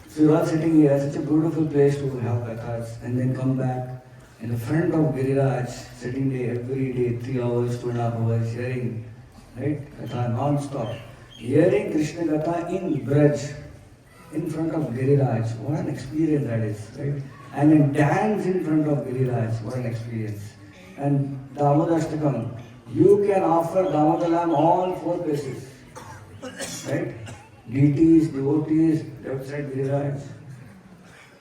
So you are sitting here, such a beautiful place to have kathas and then come back in the front of Giriraj, sitting there every day, 3 hours, 2.5 hours, hearing, right? Katha non-stop. Hearing Krishna Katha in Braj, in front of Giriraj. What an experience that is, right? And then dance in front of Giriraj. What an experience. And Damodarashtakam, you can offer Damodaram all 4 places. Right? Deities, devotees, left side Giriraj.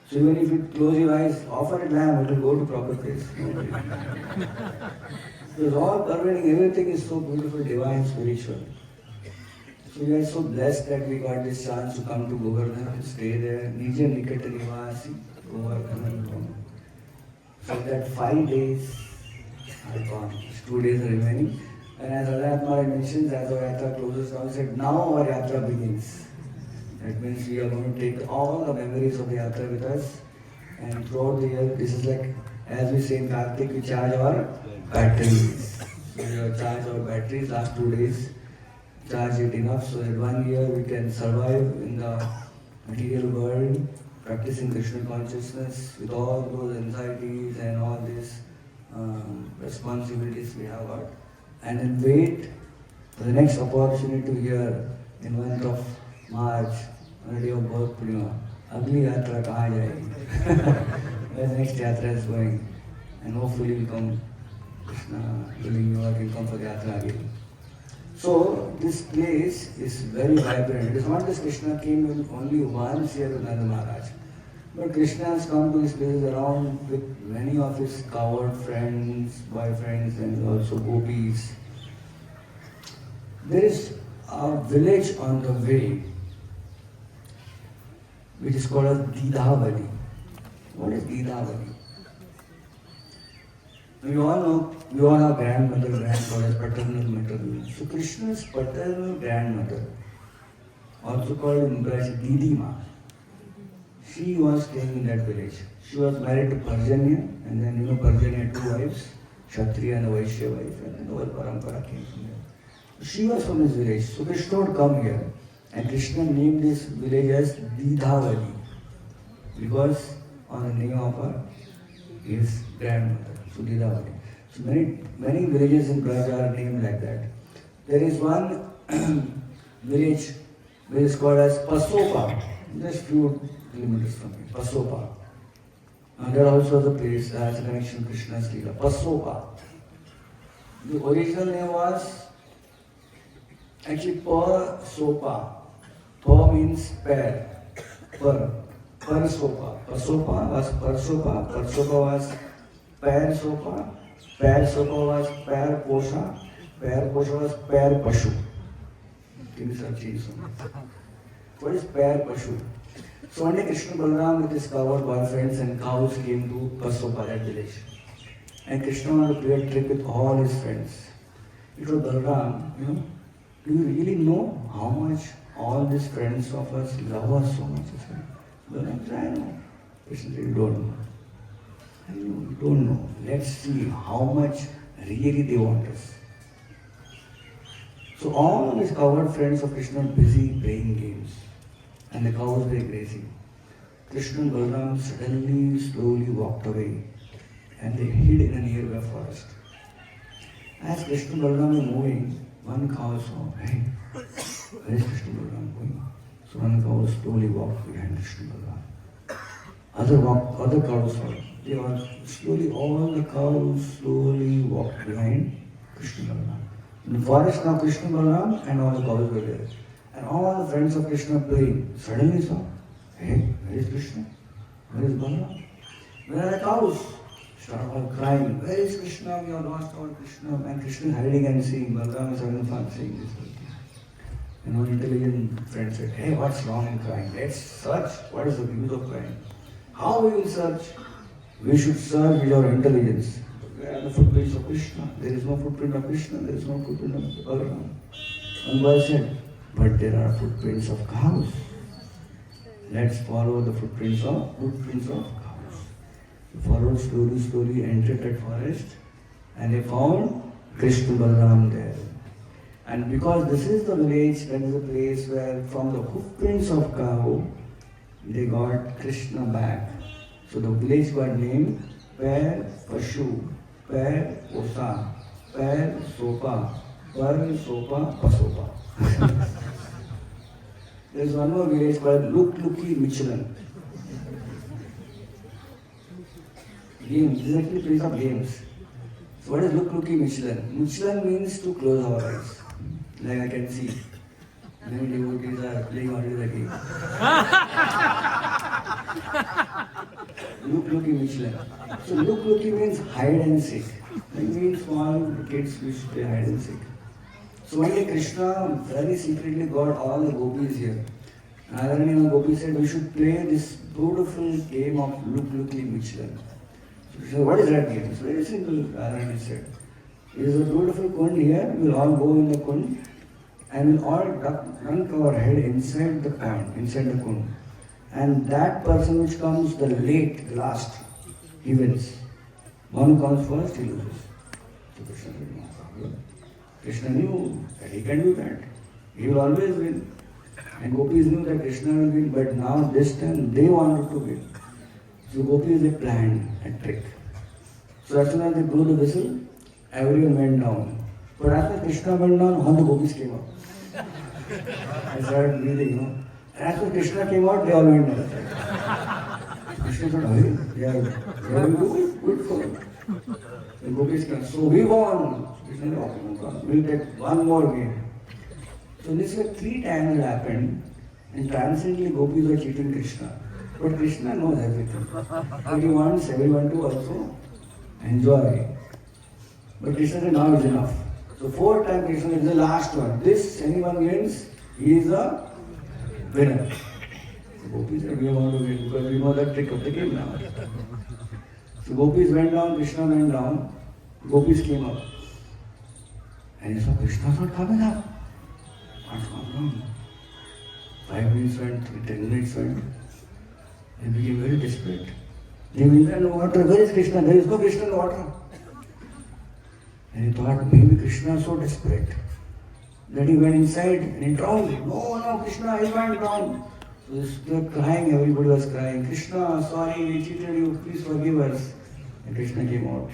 So even if you close your eyes, offer a lamb, it will go to proper place. So it's all pervading, everything is so beautiful, divine, spiritual. So we are so blessed that we got this chance to come to Govardhan, to stay there. Nije Nikat Nivasi, Govardhan. So that 5 days are gone. 2 days are remaining. And as Radhanath mentions, as our Yatra closes down, he said, now our Yatra begins. That means we are going to take all the memories of the Yatra with us. And throughout the year, this is like, as we say in Karthik, we charge our batteries. So we charge our batteries last 2 days. Charge it enough so that 1 year we can survive in the material world, practicing Krishna consciousness with all those anxieties and all these responsibilities we have got. And then wait for the next opportunity to hear in month of March, on the day of birth Purnima. Agli Yatra kahan jayegi? Where the next Yatra is going. And hopefully we'll come, Krishna willing, you will come for the Yatra again. So this place is very vibrant. It is not that Krishna came only once here with Nanda Maharaj. But Krishna has come to this place around with many of his coward friends, boyfriends and also gopis. There is a village on the way which is called as Didhavali. What is Didhavali? We all have grandmother, grandfather, paternal, maternal. So Krishna's paternal grandmother, also called in English Didima, she was staying in that village. She was married to Parjanya, and then Parjanya had 2 wives, Kshatriya and a Vaishya wife, and then the whole parampara came from there. So she was from this village. So Krishna would come here, and Krishna named this village as Didhavali, because on the name of his grandmother. So Didhavali. So many villages in Braj are named like that. There is one village which is called as Pasopa, just few kilometers from here. Pasopa. And there also the place that has a connection to Krishna's Leela. Pasopa. The original name was actually Pasopa. Pa means pair. Parsopa. Pasopa was Parsopa. Parsopa was Pair Sopa. Pair Sopa was Pair Posha. Pair Posha was Pair Pashu. Things have changed so much. What is Pair Pashu? So one day Krishna Balaram with his cowherd boyfriends and cows came to Pasopa, that village. And Krishna wanted to play a trick with all his friends. He told Balaram, do you really know how much all these friends of us love us so much? He said, Balaram said, I know. Krishna said, you don't know. I know, you don't know. Let's see how much really they want us. So all of his cowherd friends of Krishna were busy playing games. And the cows were grazing. Krishna and Balaram suddenly, slowly walked away. And they hid in a nearby forest. As Krishna and Balaram were moving, one cow saw, hey, where is Krishna and Balaram going? So one cow slowly walked behind Krishna and Balaram. Other cows followed. They all slowly, all the cows slowly walked behind Krishna and Balaram. In the forest now Krishna and Balaram and all the cows were there. And all the friends of Krishna playing suddenly saw, hey, where is Krishna? Where is Balaram? Where are the cows? Started all crying, where is Krishna? We have lost our Krishna. And Krishna hiding and seeing, Balaram is having fun saying this whole thing. And one intelligent friend said, hey, what's wrong in crying? Let's search. What is the use of crying? How we will search? We should search with our intelligence. Where are the footprints of Krishna? There is no footprint of Krishna, there is no footprint of Balaram. One boy said, but there are footprints of cows. Let's follow the footprints of cows. They followed slowly, entered that forest, and they found Krishna Balaram there. And because this is the village, that is the place where from the footprints of cow, they got Krishna back. So the village got named Pair Pashu, Pair Osa, Pair Sopa, Par Sopa Pasopa. There is one more village called Lukluki Michelin. Games. This is actually a place of games. So what is Lukluki Michelin? Michelin means to close our eyes. Like I can see. Many devotees are playing already the game. Lukluki Michelin. So Lukluki means hide and seek. It means small kids used to play hide and seek. So one day Krishna very secretly got all the gopis here. Radhanath Gopi said we should play this beautiful game of Lukluki Michelin. So she said, what is that game? It's very simple, Radhanath said. There is a beautiful kund here, we will all go in the kund and we'll all dunk our head inside the kund. And that person which comes the last, he wins. One who comes first, he loses. So Krishna said, no problem. Krishna knew that he can do that. He will always win. And gopis knew that Krishna will win, but now this time they wanted to win. So gopis, they planned a trick. So as soon as they blew the whistle, everyone went down. But after Krishna went down, all the gopis came up. I started breathing, And after Krishna came out, they all went down. Krishna said, hey, yeah, good for him. The gopis came. So we won. Krishna said, okay, we'll take one more game. So this way 3 times it happened, and transcendently gopis were cheating Krishna. But Krishna knows everything. But he wants everyone to also enjoy. But Krishna said, now is enough. So 4 times Krishna is the last one. This, anyone wins, he is the winner. So gopis said, we want to win because we know the trick of the game now. So gopis went down, Krishna went down, gopis came up. And he saw Krishna's not coming up. What's gone wrong? 5 minutes went, 10 minutes went. They became very desperate. They went in the water. Where is Krishna? There is no Krishna in the water. And he thought maybe Krishna is so desperate that he went inside and he drowned. No, Krishna, he went down. So they were crying, everybody was crying. Krishna, sorry, we cheated you, please forgive us. and Krishna came out.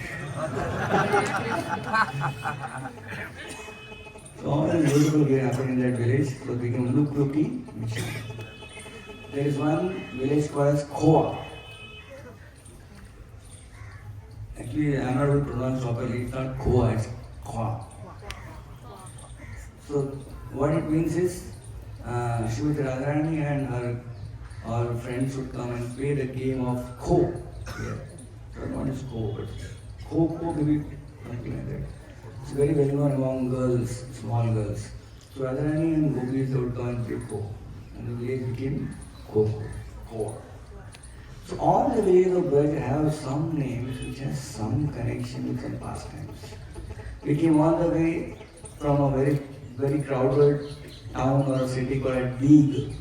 So all this beautiful thing happened in that village. So it became Luk-Luki mission. There is one village called as Khoa. Actually, I am not able to pronounce properly. It's not Khoa, it's Khoa. So what it means is, Srimati Radharani and her all friends would come and play the game of Kho. Yeah. So not is Kho, but Kho maybe something like that. It's very well known among girls, small girls. So Radharani and Gopis would come and play Kho. And the village became Kho. So all the villages of Braj have some names which has some connection with some pastimes. We came all the way from a very crowded town or a city called Deeg.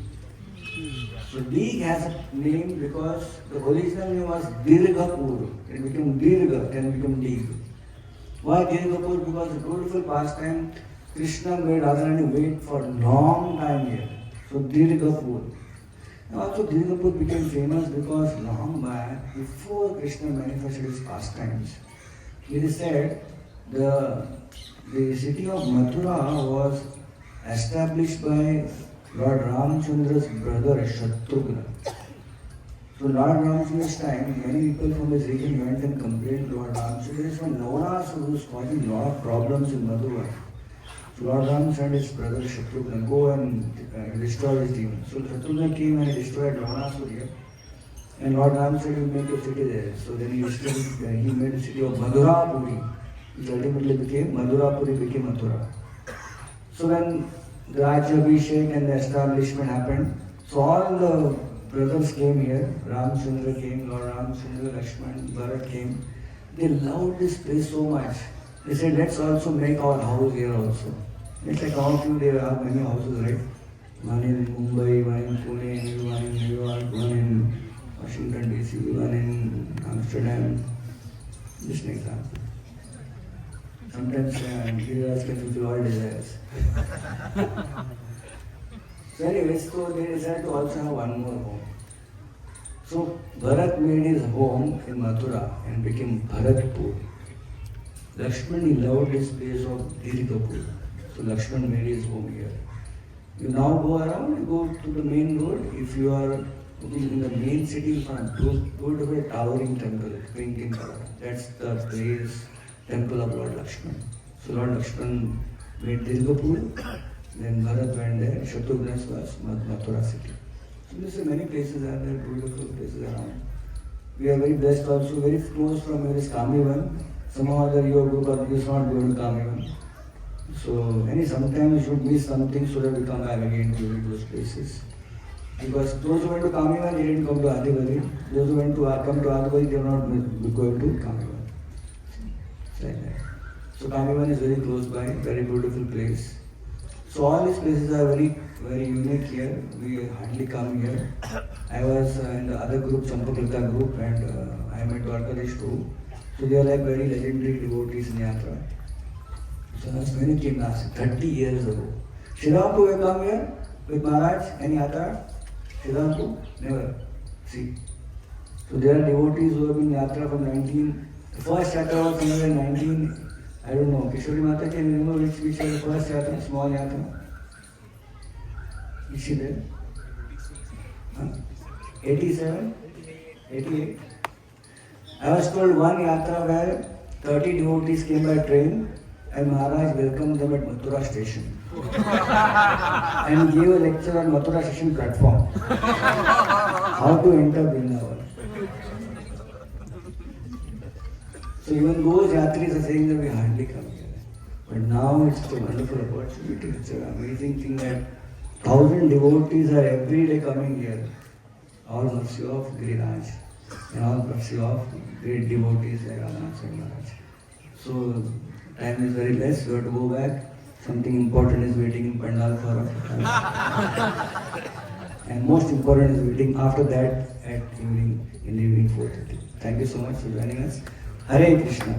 So Deeg has a name because the original name was Dirghapur. It became Dirgha, then became Deeg. Why Dirghapur? Because the beautiful pastime, Krishna made Radharani wait for a long time here. So Dirghapur. And also Dirghapur became famous because long back, before Krishna manifested his pastimes, it is said the city of Mathura was established by Lord Ramchandra's brother Shatrugna. So Lord Ramchandra's time, many people from his region went and complained to Lord Ramchandra from Navarasura who was causing a lot of problems in Mathura. So Lord Ram sent his brother Shatrugna, go and destroy his demon. So Shatrugna came and destroyed Navarasura. And Lord Ram said, you make a city there. So then he made the city of Madhurapuri, which ultimately became Madhurapuri, became Mathura. So when the Rajabhishek and the establishment happened, so all the brothers came here. Ramchandra came, Lord Ramchandra, Lakshman, Bharat came. They loved this place so much. They said, let's also make our house here also. It's like all of you, they have many houses, right? One in Mumbai, one in Pune, one in New York, one in Washington DC, one in Amsterdam. Just an example. Sometimes Giriraj can fulfill all desires. So anyways, so they decided to also have one more home. So Bharat made his home in Mathura and became Bharatpur. Lakshman, he loved his place of Dirghapur. So Lakshman made his home here. You now go around, you go to the main road. If you are in the main city, you find a beautiful towering temple, pink in color. That's the place, temple of Lord Lakshman. So Lord Lakshman made Dirghapur, then Bharat went there, Shatrugna's was Mathura city. So there are many places are there, beautiful places around. We are very blessed also, very close from here is Kamivan. Somehow or other your group is not going to Kamivan. So sometimes you should miss something so that we come back again to those places. Because those who went to Kamivan, they didn't come to Adivali. Those who went to come to Adivali, they are not going to Kamivan. Like that. So Kamivan is very close by, very beautiful place. So all these places are very, very unique here. We hardly come here. I was in the other group, Champaklata group, and I met Dwarkadish too. So they are like very legendary devotees in Yatra. So that's when it came last 30 years ago. Shrirampu will come here with Maharaj and Yatra. Shrirampu? Never. See. So there are devotees who have been Yatra from the first Yatra was somewhere in 19, I don't know. Kishori Mata, can you remember which was the first Yatra, small Yatra? Is she there? 87? 88? I was told one Yatra where 30 devotees came by train and Maharaj welcomed them at Mathura station and gave a lecture on Mathura station platform. How to enter Vrindavan. So even those Yatris are saying that we hardly come here. But now it's a wonderful opportunity. It's an amazing thing that 1,000 devotees are every day coming here. All mercy of Giriraj and all mercy of great devotees like Radhanath and Maharaj. So time is very less. We have to go back. Something important is waiting in Pandal for us. And most important is waiting after that at evening, in the evening 4:30. Thank you so much for joining us. Hare Krishna.